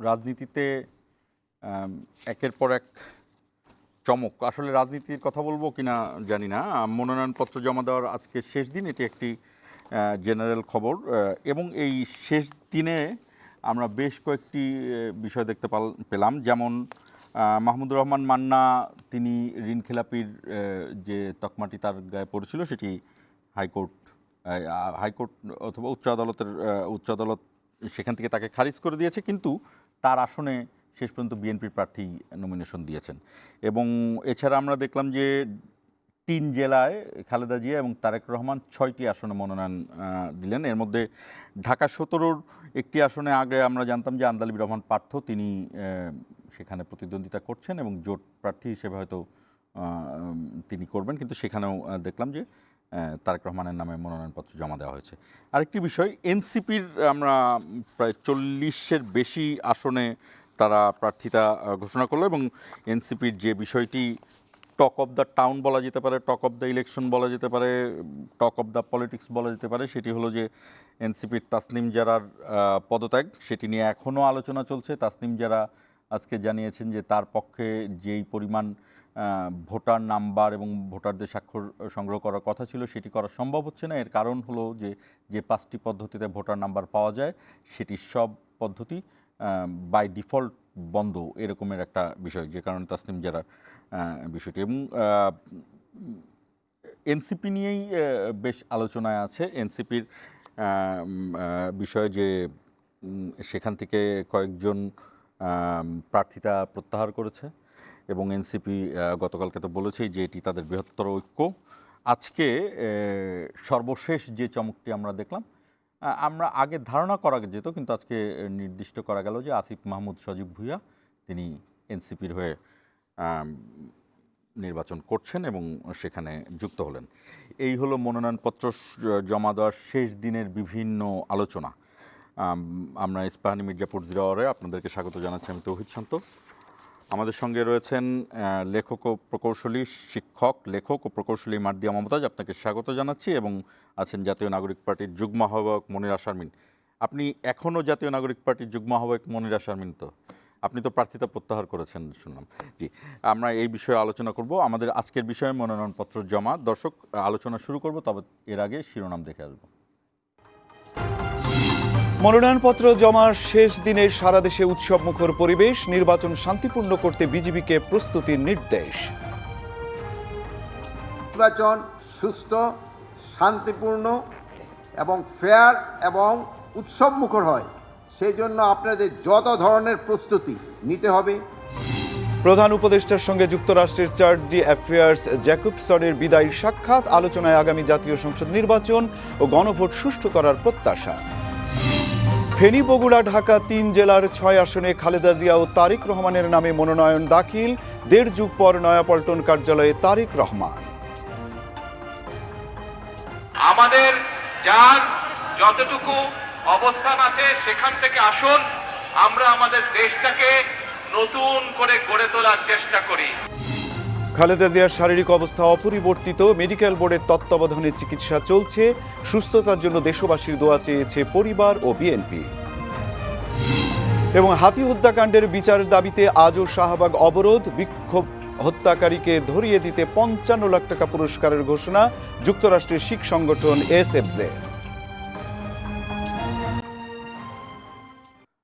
রাজনীতিতে একের পর এক চমক। আসলে রাজনীতির কথা বলবো কিনা জানি না। মনোনয়নপত্র জমা দেওয়ার আজকে শেষ দিন, এটি একটি জেনারেল খবর। এবং এই শেষ দিনে আমরা বেশ কয়েকটি বিষয় দেখতে পেলাম, যেমন মাহমুদুর রহমান মান্না, তিনি ঋণ খেলাপির যে তকমাটি তার গায়ে পড়েছিল সেটি হাইকোর্ট হাইকোর্ট অথবা উচ্চ আদালত সেখান থেকে তাকে খারিজ করে দিয়েছে, কিন্তু তার আসনে শেষ পর্যন্ত বিএনপির প্রার্থী নমিনেশন দিয়েছেন। এবং এছাড়া আমরা দেখলাম যে 3 জেলায় খালেদা জিয়া এবং তারেক রহমান 6টি আসনে মনোনয়ন দিলেন। এর মধ্যে ঢাকা 17-র একটি আসনে আগে আমরা জানতাম যে আন্দালিব রহমান পার্থ, তিনি সেখানে প্রতিদ্বন্দ্বিতা করছেন এবং জোট প্রার্থী হিসেবে হয়তো তিনি করবেন, কিন্তু সেখানেও দেখলাম যে তারেক রহমানের নামে মনোনয়নপত্র জমা দেওয়া হয়েছে। আরেকটি বিষয়, এনসিপির আমরা প্রায় 40-এর বেশি আসনে তারা প্রার্থিতা ঘোষণা করলো, এবং এনসিপির যে বিষয়টি টক অফ দ্য টাউন বলা যেতে পারে, টক অফ দ্য ইলেকশন বলা যেতে পারে, টক অফ দ্য পলিটিক্স বলা যেতে পারে, সেটি হলো যে এনসিপির তাসনিম জারার পদত্যাগ। সেটি নিয়ে এখনও আলোচনা চলছে। তাসনিম জারা আজকে জানিয়েছেন যে তার পক্ষে যেই পরিমাণ ভোটার নাম্বার এবং ভোটারদের স্বাক্ষর সংগ্রহ করার কথা ছিল সেটি করা সম্ভব হচ্ছে না। এর কারণ হলো যে 5টি পদ্ধতিতে ভোটার নাম্বার পাওয়া যায় সেটি সব পদ্ধতি বাই ডিফল্ট বন্ধ, এরকমের একটা বিষয়, যে কারণে তাসনিম জারা বিষয়টি। এবং এনসিপি নিয়েই বেশ আলোচনায় আছে। এনসিপির বিষয়ে যে সেখান থেকে কয়েকজন প্রার্থিতা প্রত্যাহার করেছে, এবং এনসিপি গতকালকে তো বলেছেই যে এটি তাদের বৃহত্তর ঐক্য। আজকে সর্বশেষ যে চমকটি আমরা দেখলাম, আমরা আগে ধারণা করা যেত, কিন্তু আজকে নির্দিষ্ট করা গেল যে আসিফ মাহমুদ সজীব ভুঁইয়া তিনি এনসিপির হয়ে নির্বাচন করছেন এবং সেখানে যুক্ত হলেন। এই হলো মনোনয়নপত্র জমা দেওয়ার শেষ দিনের বিভিন্ন আলোচনা। আমরা ইস্পাহানি মির্জাপুর জিরাওয়ারে আপনাদেরকে স্বাগত জানাচ্ছি। আমি তৌহিদ শান্ত। আমাদের সঙ্গে রয়েছেন লেখক ও প্রকৌশলী, শিক্ষক, লেখক ও প্রকৌশলী মার্দিয়া মমতাজ, আপনাকে স্বাগত জানাচ্ছি। এবং আছেন জাতীয় নাগরিক পার্টির যুগ্ম আহ্বায়ক মনিরা শারমিন। আপনি এখনও জাতীয় নাগরিক পার্টির যুগ্ম আহ্বায়ক মনিরা শারমিন? তো আপনি তো প্রার্থিতা প্রত্যাহার করেছেন শুনলাম। জি, আমরা এই বিষয়ে আলোচনা করব। আমাদের আজকের বিষয়ে মনোনয়নপত্র জমা। দর্শক, আলোচনা শুরু করব, তবে এর আগে শিরোনাম দেখে আসবো। মনোনয়নপত্র জমার শেষ দিনে সারা দেশে উৎসবমুখর পরিবেশ, নির্বাচন শান্তিপূর্ণ করতে বিজিবিকে প্রস্তুতির নির্দেশ। নির্বাচন সুস্থ, শান্তিপূর্ণ এবং ফেয়ার এবং উৎসবমুখর হয়, সেই জন্য আপনাদের যত ধরনের প্রস্তুতি নিতে হবে। প্রধান উপদেষ্টার সঙ্গে যুক্তরাষ্ট্রের চার্জ ডি অ্যাফেয়ার্স জ্যাকবসনের বিদায়ী সাক্ষাৎ, আলোচনায় আগামী জাতীয় সংসদ নির্বাচন ও গণভোট সুষ্ঠু করার প্রত্যাশা। ফেনী, বগুড়া, ঢাকা 3 জেলার 6 আসনে খালেদা জিয়া ও তারেক রহমানের নামে মনোনয়ন দাখিল, 1.5 যুগ পর নয়াপল্টন কার্যালয়ে তারেক রহমান। আমাদের যার যতটুকু অবস্থান আছে সেখান থেকে আসুন, আমরা আমাদের দেশটাকে নতুন করে গড়ে তোলার চেষ্টা করি। খালেদা জিয়ার শারীরিক অবস্থা অপরিবর্তিত, মেডিকেল বোর্ডের তত্ত্বাবধানে চিকিৎসা চলছে। সুস্থতার জন্য দেশবাসীর দোয়া চেয়েছে পরিবার ও বিএনপি। এবং হাতি হত্যাকাণ্ডের বিচারের দাবিতে আজও শাহবাগ অবরোধ, বিক্ষোভ হত্যাকারীকে ধরিয়ে দিতে 55 লাখ টাকা পুরস্কারের ঘোষণা যুক্তরাষ্ট্রের শিখ সংগঠন এসএফজে।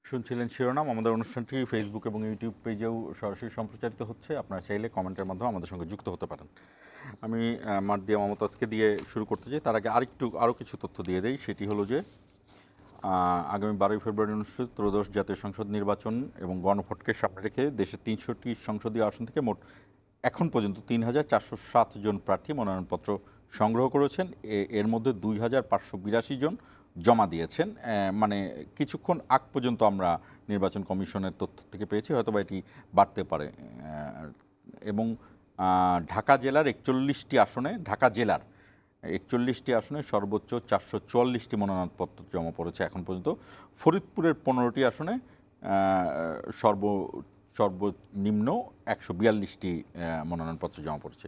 শুনছিলেন শিরোনাম। আমাদের অনুষ্ঠানটি ফেসবুক এবং ইউটিউব পেজেও সরাসরি সম্প্রচারিত হচ্ছে। আপনারা চাইলে কমেন্টের মাধ্যমে আমাদের সঙ্গে যুক্ত হতে পারেন। আমি মার্দিয়া মমতাজকে দিয়ে শুরু করতে চাই। তার আগে আরও কিছু তথ্য দিয়ে দেই। সেটি হলো যে আগামী 12 ফেব্রুয়ারি অনুষ্ঠিত ত্রয়োদশ জাতীয় সংসদ নির্বাচন এবং গণভোটকে সামনে রেখে দেশের 300টি সংসদীয় আসন থেকে মোট এখন পর্যন্ত 3,407 জন প্রার্থী মনোনয়নপত্র সংগ্রহ করেছেন। এর মধ্যে 2,582 জন জমা দিয়েছেন। মানে কিছুক্ষণ আগ পর্যন্ত আমরা নির্বাচন কমিশনের তথ্য থেকে পেয়েছি, হয়তো বা এটি বাড়তে পারে। এবং ঢাকা জেলার 41টি আসনে, ঢাকা জেলার 41টি আসনে সর্বোচ্চ 444টি মনোনয়নপত্র জমা পড়েছে এখন পর্যন্ত। ফরিদপুরের 15টি আসনে সর্বনিম্ন 142টি মনোনয়নপত্র জমা পড়েছে।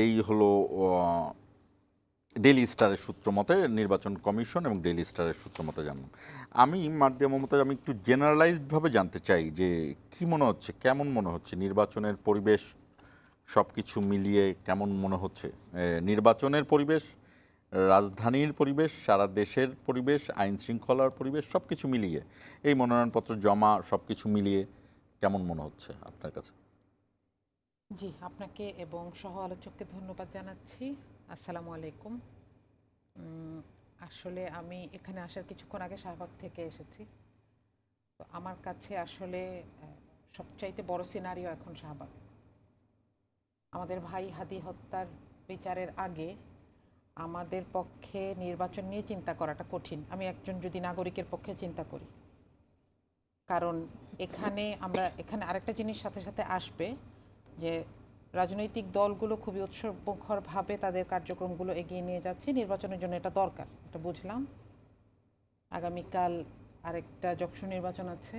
এই হলো ডেইলি স্টারের সূত্র মতে, নির্বাচন কমিশন এবং ডেইলি স্টারের সূত্র মতে জানলাম। আমি মার্দিয়া মমতাজ, আমি একটু জেনারেলাইজডভাবে জানতে চাই যে কি মনে হচ্ছে, কেমন মনে হচ্ছে নির্বাচনের পরিবেশ সব কিছু মিলিয়ে কেমন মনে হচ্ছে? নির্বাচনের পরিবেশ, রাজধানীর পরিবেশ, সারা দেশের পরিবেশ, আইন শৃঙ্খলার পরিবেশ, সব কিছু মিলিয়ে এই মনোনয়নপত্র জমা সব কিছু মিলিয়ে কেমন মনে হচ্ছে আপনার কাছে? জি, আপনাকে এবং সহ আলোচককে ধন্যবাদ জানাচ্ছি। আসসালামু আলাইকুম। আসলে আমি এখানে আসার কিছুক্ষণ আগে শাহবাগ থেকে এসেছি। তো আমার কাছে আসলে সবচাইতে বড় সিনারিও এখন শাহবাগ। আমাদের ভাই হাদি হত্যার বিচারের আগে আমাদের পক্ষে নির্বাচন নিয়ে চিন্তা করাটা কঠিন। আমি একজন যদি নাগরিকের পক্ষে চিন্তা করি, কারণ এখানে আরেকটা জিনিস সাথে সাথে আসবে যে রাজনৈতিক দলগুলো খুবই উৎসবমুখরভাবে তাদের কার্যক্রমগুলো এগিয়ে নিয়ে যাচ্ছে। নির্বাচনের জন্য এটা দরকার, এটা বুঝলাম। আগামীকাল আরেকটা যশোর নির্বাচন আছে।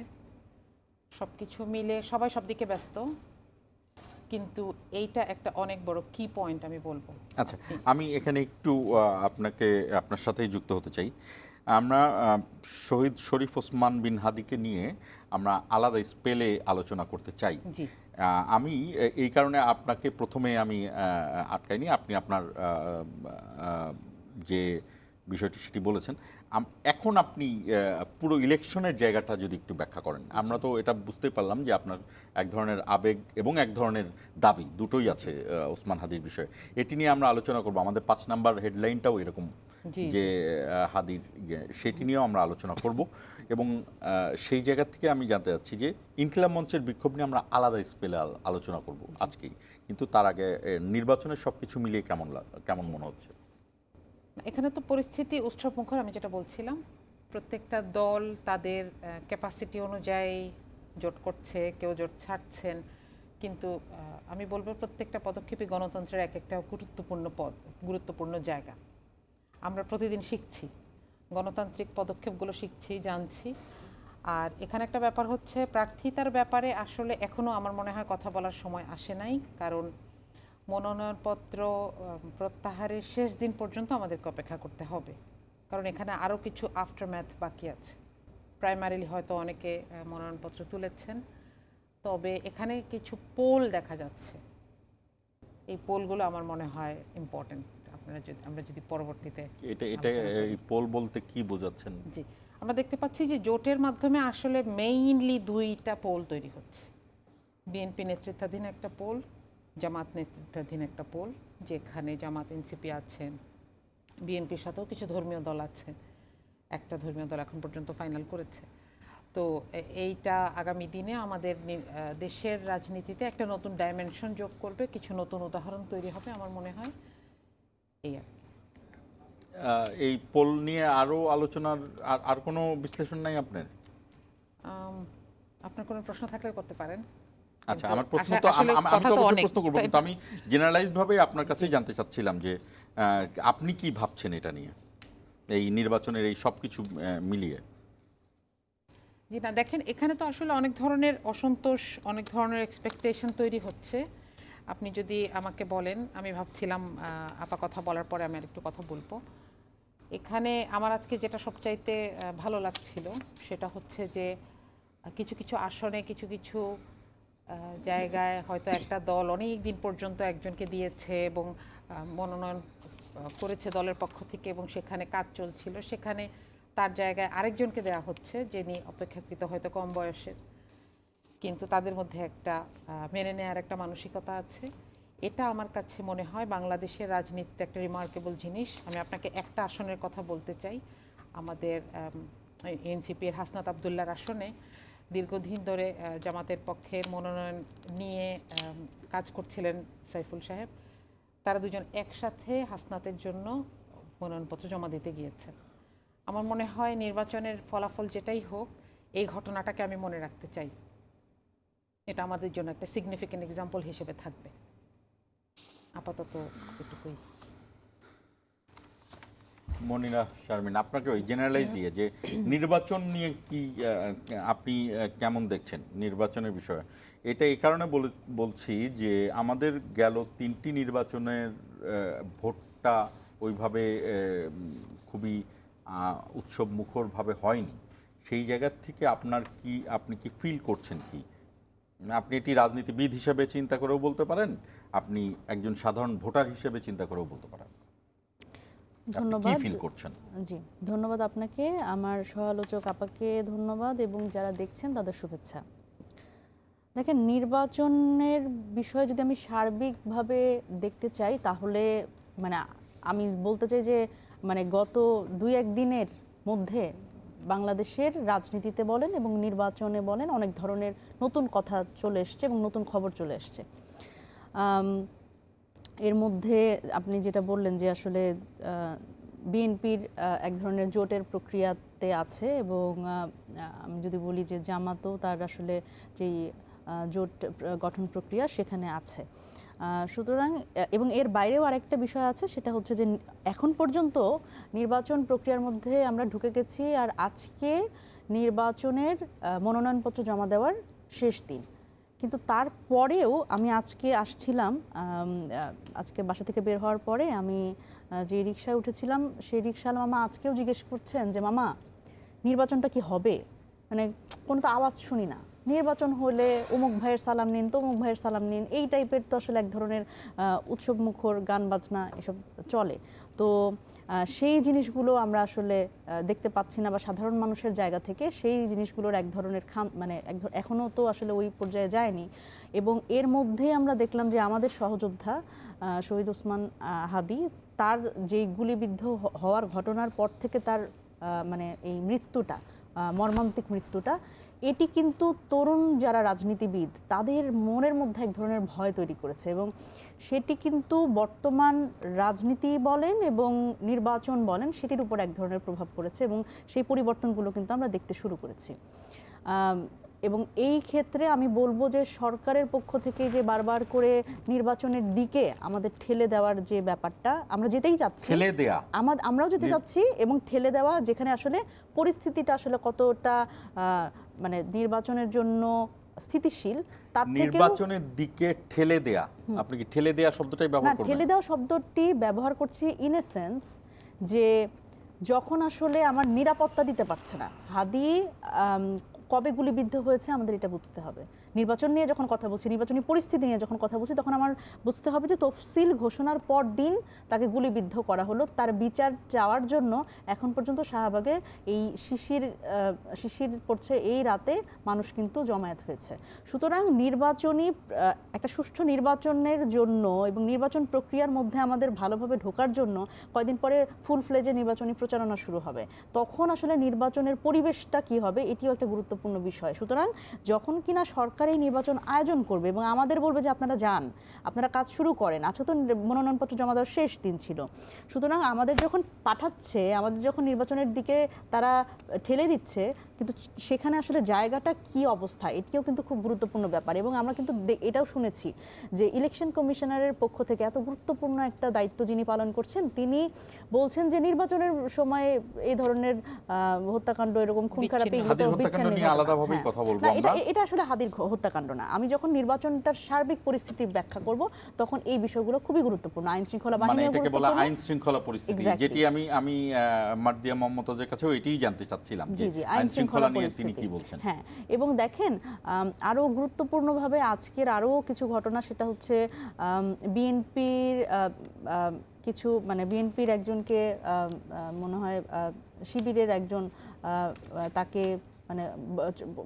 সব কিছু মিলে সবাই সব দিকে ব্যস্ত, কিন্তু এইটা একটা অনেক বড় কি পয়েন্ট আমি বলবো। আচ্ছা, আমি এখানে একটু আপনার সাথেই যুক্ত হতে চাই। আমরা শহীদ শরীফ ওসমান বিন হাদিকে নিয়ে আমরা আলাদা স্পেলে আলোচনা করতে চাই। জি, আমি এই কারণে আপনাকে প্রথমে আমি আটকাইনি, আপনি আপনার যে বিষয়টি সেটি বলেছেন। এখন আপনি পুরো ইলেকশনের জায়গাটা যদি একটু ব্যাখ্যা করেন। আমরা তো এটা বুঝতে পারলাম যে আপনার এক ধরনের আবেগ এবং এক ধরনের দাবি দুটোই আছে ওসমান হাদির বিষয়ে। এটি নিয়ে আমরা আলোচনা করব। আমাদের 5 নাম্বার হেডলাইনটাও এরকম জি, যে হাদির সেটি নিয়েও আমরা আলোচনা করব। এবং সেই জায়গা থেকে আমি জানতে চাচ্ছি যে ইনকিলাব মঞ্চের বিক্ষোভ নিয়ে আমরা আলাদা স্পেলে আলোচনা করব আজকেই, কিন্তু তার আগে নির্বাচনের সব কিছু মিলিয়ে কেমন মনে হচ্ছে? এখানে তো পরিস্থিতি উৎসবমুখর। আমি যেটা বলছিলাম, প্রত্যেকটা দল তাদের ক্যাপাসিটি অনুযায়ী জোট করছে, কেউ জোট ছাড়ছেন, কিন্তু আমি বলবো প্রত্যেকটা পদক্ষেপই গণতন্ত্রের এক একটা গুরুত্বপূর্ণ জায়গা। আমরা প্রতিদিন শিখছি, গণতান্ত্রিক পদক্ষেপগুলো শিখছি, জানছি। আর এখানে একটা ব্যাপার হচ্ছে প্রার্থিতার ব্যাপারে আসলে এখনও আমার মনে হয় কথা বলার সময় আসে নাই, কারণ মনোনয়নপত্র প্রত্যাহারের শেষ দিন পর্যন্ত আমাদেরকে অপেক্ষা করতে হবে, কারণ এখানে আরও কিছু আফটারম্যাথ বাকি আছে। প্রাইমারিলি হয়তো অনেকে মনোনয়নপত্র তুলেছেন, তবে এখানে কিছু পোল দেখা যাচ্ছে। এই পোলগুলো আমার মনে হয় ইম্পর্টেন্ট। আমরা যদি পরবর্তীতে এটা এই পোল বলতে কি বোঝাচ্ছেন? জি, আমরা দেখতে পাচ্ছি যে জোটের মাধ্যমে আসলে মেইনলি দুইটা পোল তৈরি হচ্ছে। বিএনপি নেতৃত্বাধীন একটা পোল, জামাত নেতৃত্বাধীন একটা পোল, যেখানে জামাত এনসিপি আছেন, বিএনপির সাথেও কিছু ধর্মীয় দল আছে। একটা ধর্মীয় দল এখন পর্যন্ত ফাইনাল করেছে। তো এইটা আগামী দিনে আমাদের দেশের রাজনীতিতে একটা নতুন ডাইমেনশন যোগ করবে, কিছু নতুন উদাহরণ তৈরি হবে আমার মনে হয়। এই আর কি। এই পোল নিয়ে আরো আলোচনার আর কোনো বিশ্লেষণ নাই আপনার? আপনার কোনো প্রশ্ন থাকলে করতে পারেন। আচ্ছা, কিন্তু আমার প্রশ্ন আসলে তো আমি কথা তো তো অবশ্যই অনেক, প্রশ্ন করবো, তাই কিন্তু না? আমি জেনারেলাইজড ভাবে আপনার কাছেই জানতে চাচ্ছিলাম যে আপনি কি ভাবছেন এটা নিয়ে, এই নির্বাচনের এই সব কিছু মিলিয়ে? জি না, দেখেন এখানে তো আসলে অনেক ধরনের অসন্তোষ, অনেক ধরনের এক্সপেকটেশন তৈরি হচ্ছে। আপনি যদি আমাকে বলেন, আমি ভাবছিলাম আপা কথা বলার পরে আমি আরেকটু কথা বলবো। এখানে আমার আজকে যেটা সবচাইতে ভালো লাগছিল সেটা হচ্ছে যে কিছু কিছু আসনে কিছু কিছু জায়গায় হয়তো একটা দল অনেক দিন পর্যন্ত একজনকে দিয়েছে এবং মনোনয়ন করেছে দলের পক্ষ থেকে, এবং সেখানে কাজ চলছিল, সেখানে তার জায়গায় আরেকজনকে দেওয়া হচ্ছে যিনি অপেক্ষাকৃত হয়তো কম বয়সের, কিন্তু তাদের মধ্যে একটা মেনে নেওয়ার একটা মানসিকতা আছে। এটা আমার কাছে মনে হয় বাংলাদেশের রাজনীতিতে একটা রিমার্কেবল জিনিস। আমি আপনাকে একটা আসনের কথা বলতে চাই। আমাদের এনসিপির হাসনাত আবদুল্লাহর আসনে দীর্ঘদিন ধরে জামাতের পক্ষে মনোনয়ন নিয়ে কাজ করছিলেন সাইফুল সাহেব। তারা দুজন একসাথে হাসনাতের জন্য মনোনয়নপত্র জমা দিতে গিয়েছেন। আমার মনে হয় নির্বাচনের ফলাফল যেটাই হোক, এই ঘটনাটাকে আমি মনে রাখতে চাই। এটা আমাদের জন্য একটা সিগনিফিক্যান্ট এক্সাম্পল হিসেবে থাকবে। আপাতত এটুকুই। মনিরা শারমিন, আপনাকে ওই জেনারেলাইজ দিয়ে যে নির্বাচন নিয়ে কি আপনি কেমন দেখছেন নির্বাচনের বিষয়ে? এটা এই কারণে বলছি যে আমাদের গেল 3টি নির্বাচনের ভোটটা ওইভাবে খুবই উৎসব মুখরভাবে হয়নি, সেই জায়গার থেকে আপনি কি ফিল করছেন কি? আপনি এটি রাজনীতিবিদ হিসেবে চিন্তা করেও বলতে পারেন, আপনি একজন সাধারণ ভোটার হিসেবে চিন্তা করেও বলতে পারেন। ধন্যবাদ। কি ফিল করছেন? জি, ধন্যবাদ আপনাকে, আমার সহ-আলোচক আপাকে ধন্যবাদ এবং যারা দেখছেন তাদের শুভেচ্ছা। দেখেন, নির্বাচনের বিষয়ে যদি আমি সার্বিকভাবে দেখতে চাই তাহলে মানে আমি বলতে চাই যে মানে গত 2-1 দিনের মধ্যে বাংলাদেশের রাজনীতিতে বলেন এবং নির্বাচনে বলেন অনেক ধরনের নতুন কথা চলে এসছে এবং নতুন খবর চলে এসছে। এর মধ্যে আপনি যেটা বললেন যে আসলে বিএনপির এক ধরনের জোটের প্রক্রিয়াতে আছে এবং আমি যদি বলি যে জামাতও তার আসলে যেই জোট গঠন প্রক্রিয়া সেখানে আছে। সুতরাং এবং এর বাইরেও আরেকটা বিষয় আছে, সেটা হচ্ছে যে এখন পর্যন্ত নির্বাচন প্রক্রিয়ার মধ্যে আমরা ঢুকে গেছি আর আজকে নির্বাচনের মনোনয়নপত্র জমা দেওয়ার শেষ দিন। কিন্তু তারপরেও আমি আজকে আসছিলাম, আজকে বাসা থেকে বের হওয়ার পরে আমি যে রিকশায় উঠেছিলাম সেই রিকশাওয়ালা মামা আজকেও জিজ্ঞেস করছেন যে মামা নির্বাচনটা কি হবে, মানে কোনো তো আওয়াজ শুনি না, নির্বাচন হলে অমুক ভাইয়ের সালাম নিন, তমুক ভাইয়ের সালাম নিন, এই টাইপের তো আসলে এক ধরনের উৎসব মুখর গান বাজনা এসব চলে। তো সেই জিনিসগুলো আমরা আসলে দেখতে পাচ্ছি না, বা সাধারণ মানুষের জায়গা থেকে সেই জিনিসগুলোর এক ধরনের মানে এখনও তো আসলে ওই পর্যায়ে যায়নি। এবং এর মধ্যে আমরা দেখলাম যে আমাদের সহযোদ্ধা শহীদ ওসমান হাদি, তার যেই গুলিবিদ্ধ হওয়ার ঘটনার পর থেকে তার মানে এই মৃত্যুটা, মর্মান্তিক মৃত্যুটা, এটি কিন্তু তরুণ যারা রাজনীতিবিদ তাদের মনের মধ্যে এক ধরনের ভয় তৈরি করেছে এবং সেটি কিন্তু বর্তমান রাজনীতি বলেন এবং নির্বাচন বলেন সেটির উপর এক ধরনের প্রভাব পড়েছে এবং সেই পরিবর্তনগুলো কিন্তু আমরা দেখতে শুরু করেছি। এবং এই ক্ষেত্রে আমি বলবো যে সরকারের পক্ষ থেকে যে বারবার করে নির্বাচনের দিকে আমাদের ঠেলে দেওয়ার যে ব্যাপারটা, আমরা যেতেই চাচ্ছি, ঠেলে দেয়া, আমরাও যেতে চাচ্ছি এবং ঠেলে দেওয়া, যেখানে আসলে পরিস্থিতিটা আসলে কতটা মানে নির্বাচনের জন্য স্থিতিশীল তার থেকে নির্বাচনের দিকে ঠেলে দেয়া, আপনি কি ঠেলে দেয়া শব্দটাই ব্যবহার করবেন? ঠেলে দেওয়া শব্দটি ব্যবহার করছি ইন এ সেন্স যে যখন আসলে আমার নিরাপত্তা দিতে পারছে না, হাদি কবে গুলিবিদ্ধ হয়েছে আমাদের এটা বুঝতে হবে। নির্বাচন নিয়ে যখন কথা বলছি, নির্বাচনী পরিস্থিতি নিয়ে যখন কথা বলছি, তখন আমার বুঝতে হবে যে তফসিল ঘোষণার পর দিন তাকে গুলিবিদ্ধ করা হলো। তার বিচার চাওয়ার জন্য এখন পর্যন্ত শাহবাগে এই শিশির পড়ছে এই রাতে মানুষ কিন্তু জমায়েত হয়েছে। সুতরাং নির্বাচনী একটা সুষ্ঠু নির্বাচনের জন্য এবং নির্বাচন প্রক্রিয়ার মধ্যে আমাদের ভালোভাবে ঢোকার জন্য কয়েকদিন পরে ফুল ফ্লেজে নির্বাচনী প্রচারণা শুরু হবে। তখন আসলে নির্বাচনের পরিবেশটা কি হবে এটিও একটা গুরুত্বপূর্ণ বিষয়। সুতরাং যখন কিনা সরকার এই নির্বাচন আয়োজন করবে এবং আমাদের বলবে যে আপনারা যান, আপনারা কাজ শুরু করেন, আচ্ছা তো মনোনয়নপত্র জমা দেওয়ার শেষ দিন ছিল, সুতরাং আমাদের যখন পাঠাচ্ছে, আমাদের যখন নির্বাচনের দিকে তারা ঠেলে দিচ্ছে, কিন্তু সেখানে আসলে জায়গাটা কি অবস্থা এটিও কিন্তু খুব গুরুত্বপূর্ণ ব্যাপার। এবং আমরা কিন্তু এটাও শুনেছি যে ইলেকশন কমিশনারের পক্ষ থেকে এত গুরুত্বপূর্ণ একটা দায়িত্ব যিনি পালন করছেন, তিনি বলছেন যে নির্বাচনের সময় এই ধরনের হত্যাকাণ্ড, এরকম খুন খারাপি আলাদাভাবেই কথা বলবো আমরা। এটা আসলে হাদির হত্যাকাণ্ড না। আমি যখন নির্বাচনটার সার্বিক পরিস্থিতি ব্যাখ্যা করব তখন এই বিষয়গুলো খুবই গুরুত্বপূর্ণ। আইন শৃঙ্খলা বাহিনী, মানে এটাকে বলা আইন শৃঙ্খলা পরিস্থিতি, যেটি আমি মার্দিয়া মোহাম্মদের কাছেও এটাই জানতে চাচ্ছিলাম যে আইন শৃঙ্খলা নিয়ে তিনি কি বলছেন। হ্যাঁ, এবং দেখেন আরো গুরুত্বপূর্ণভাবে আজকের আরো কিছু ঘটনা, সেটা হচ্ছে বিএনপির কিছু মানে বিএনপির একজনকে মনে হয় শিবিরের একজন তাকে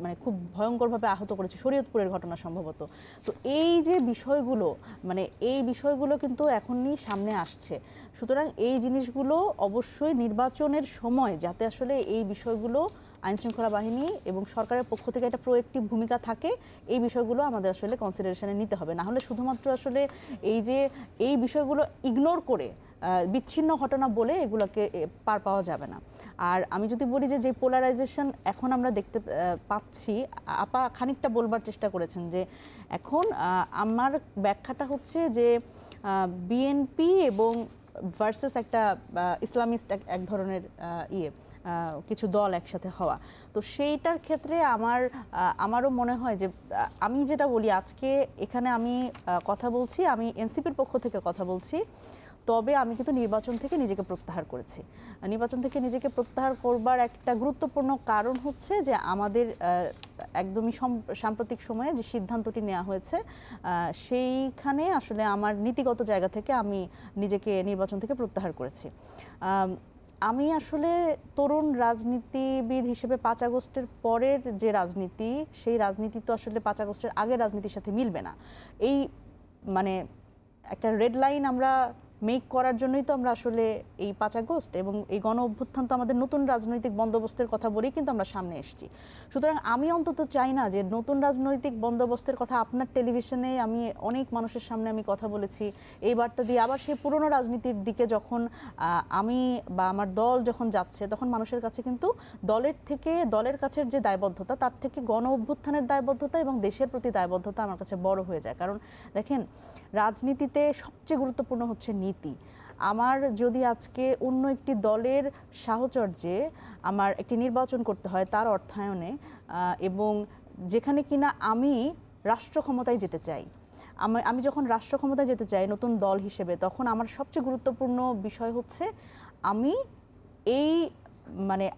মানে খুব ভয়ঙ্করভাবে আহত করেছে, শরীয়তপুরের ঘটনা সম্ভবত। তো এই যে বিষয়গুলো, মানে এই বিষয়গুলো কিন্তু এখনই সামনে আসছে। সুতরাং এই জিনিসগুলো অবশ্যই নির্বাচনের সময় যাতে আসলে এই বিষয়গুলো আইনশৃঙ্খলা বাহিনী এবং সরকারের পক্ষ থেকে একটা প্রোঅ্যাক্টিভ ভূমিকা থাকে, এই বিষয়গুলো আমাদের আসলে কনসিডারেশনে নিতে হবে। না হলে শুধুমাত্র আসলে এই বিষয়গুলো ইগনোর করে বিচ্ছিন্ন ঘটনা বলে এগুলোকে পার পাওয়া যাবে না। আর আমি যদি বলি যে পোলারাইজেশন এখন আমরা দেখতে পাচ্ছি, আপা খানিকটা বলবার চেষ্টা করেছেন যে এখন আমার ব্যাখ্যাটা হচ্ছে যে বিএনপি এবং ভার্সেস একটা ইসলামিস্ট এক ধরনের কিছু দল একসাথে হওয়া। তো সেইটার ক্ষেত্রে আমারও মনে হয় যে আমি যেটা বলি, আজকে এখানে আমি কথা বলছি, আমি এনসিপির পক্ষ থেকে কথা বলছি, তবে আমি কিন্তু নির্বাচন থেকে নিজেকে প্রত্যাহার করেছি। নির্বাচন থেকে নিজেকে প্রত্যাহার করবার একটা গুরুত্বপূর্ণ কারণ হচ্ছে যে আমাদের একদমই সাম্প্রতিক সময়ে যে সিদ্ধান্তটি নেওয়া হয়েছে সেইখানে আসলে আমার নীতিগত জায়গা থেকে আমি নিজেকে নির্বাচন থেকে প্রত্যাহার করেছি। আমি আসলে তরুণ রাজনীতিবিদ হিসেবে 5 আগস্টের পরের যে রাজনীতি, সেই রাজনীতি তো আসলে 5 আগস্টের আগের রাজনীতির সাথে মিলবে না। এই মানে একটা রেড লাইন আমরা মেক করার জন্যই তো আমরা আসলে এই 5 আগস্ট এবং এই গণ অভ্যুত্থান তো আমাদের নতুন রাজনৈতিক বন্দোবস্তের কথা বলেই কিন্তু আমরা সামনে এসেছি। সুতরাং আমি অন্তত চাই না যে নতুন রাজনৈতিক বন্দোবস্তের কথা আপনার টেলিভিশনে আমি অনেক মানুষের সামনে আমি কথা বলেছি, এই বার্তা দিয়ে আবার সেই পুরনো রাজনীতির দিকে যখন আমি বা আমার দল যখন যাচ্ছে তখন মানুষের কাছে কিন্তু দলের কাছের যে দায়বদ্ধতা তার থেকে গণ অভ্যুত্থানের দায়বদ্ধতা এবং দেশের প্রতি দায়বদ্ধতা আমার কাছে বড় হয়ে যায়। কারণ দেখেন, রাজনীতিতে সবচেয়ে গুরুত্বপূর্ণ হচ্ছে নীতি। আমার যদি আজকে অন্য একটি দলের সাহচর্যে আমার একটি নির্বাচন করতে হয় তার অর্থায়নে এবং যেখানে কিনা আমি রাষ্ট্র ক্ষমতায় যেতে চাই, আমি যখন রাষ্ট্র ক্ষমতায় যেতে চাই নতুন দল হিসেবে, তখন আমার সবচেয়ে গুরুত্বপূর্ণ বিষয় হচ্ছে আমি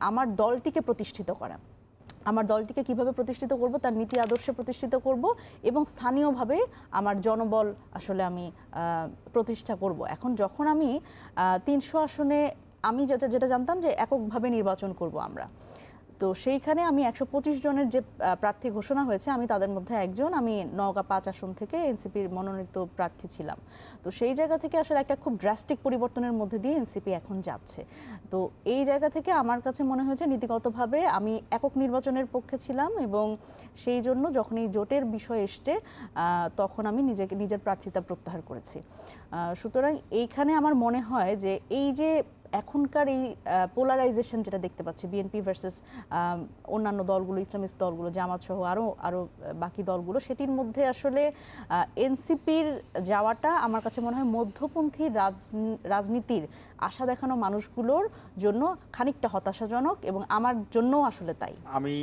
আমার দলটিকে প্রতিষ্ঠিত করা। আমার দলটিকে কিভাবে প্রতিষ্ঠিত করব, তার নীতি আদর্শে প্রতিষ্ঠিত করব এবং স্থানীয়ভাবে আমার জনবল আসলে আমি প্রতিষ্ঠা করব। এখন যখন আমি 300 আসনে আমি যেটা জানতাম যে এককভাবে নির্বাচন করব আমরা, তো সেইখানে আমি 125 জনের যে প্রার্থী ঘোষণা হয়েছে আমি তাদের মধ্যে একজন, আমি নওগাঁ 5 আসন থেকে এনসিপির মনোনীত প্রার্থী ছিলাম। তো সেই জায়গা থেকে আসলে একটা খুব ড্রাস্টিক পরিবর্তনের মধ্যে দিয়ে এনসিপি এখন যাচ্ছে। তো এই জায়গা থেকে আমার কাছে মনে হয়েছে নীতিগতভাবে আমি একক নির্বাচনের পক্ষে ছিলাম এবং সেই জন্য যখন এই জোটের বিষয় এসছে তখন আমি নিজের প্রার্থিতা প্রত্যাহার করেছি। সুতরাং এইখানে আমার মনে হয় যে এই যে এখনকার এই পোলারাইজেশন যেটা দেখতে পাচ্ছি, বিএনপি ভার্সেস অন্যান্য দলগুলো, ইসলামিস্ট দলগুলো, জামাত সহ আরও বাকি দলগুলো, সেটির মধ্যে আসলে এনসিপির যাওয়াটা আমার কাছে মনে হয় মধ্যপন্থী রাজনীতির আশা দেখানো মানুষগুলোর জন্য খানিকটা হতাশাজনক এবং আমার জন্যও আসলে তাই। আমি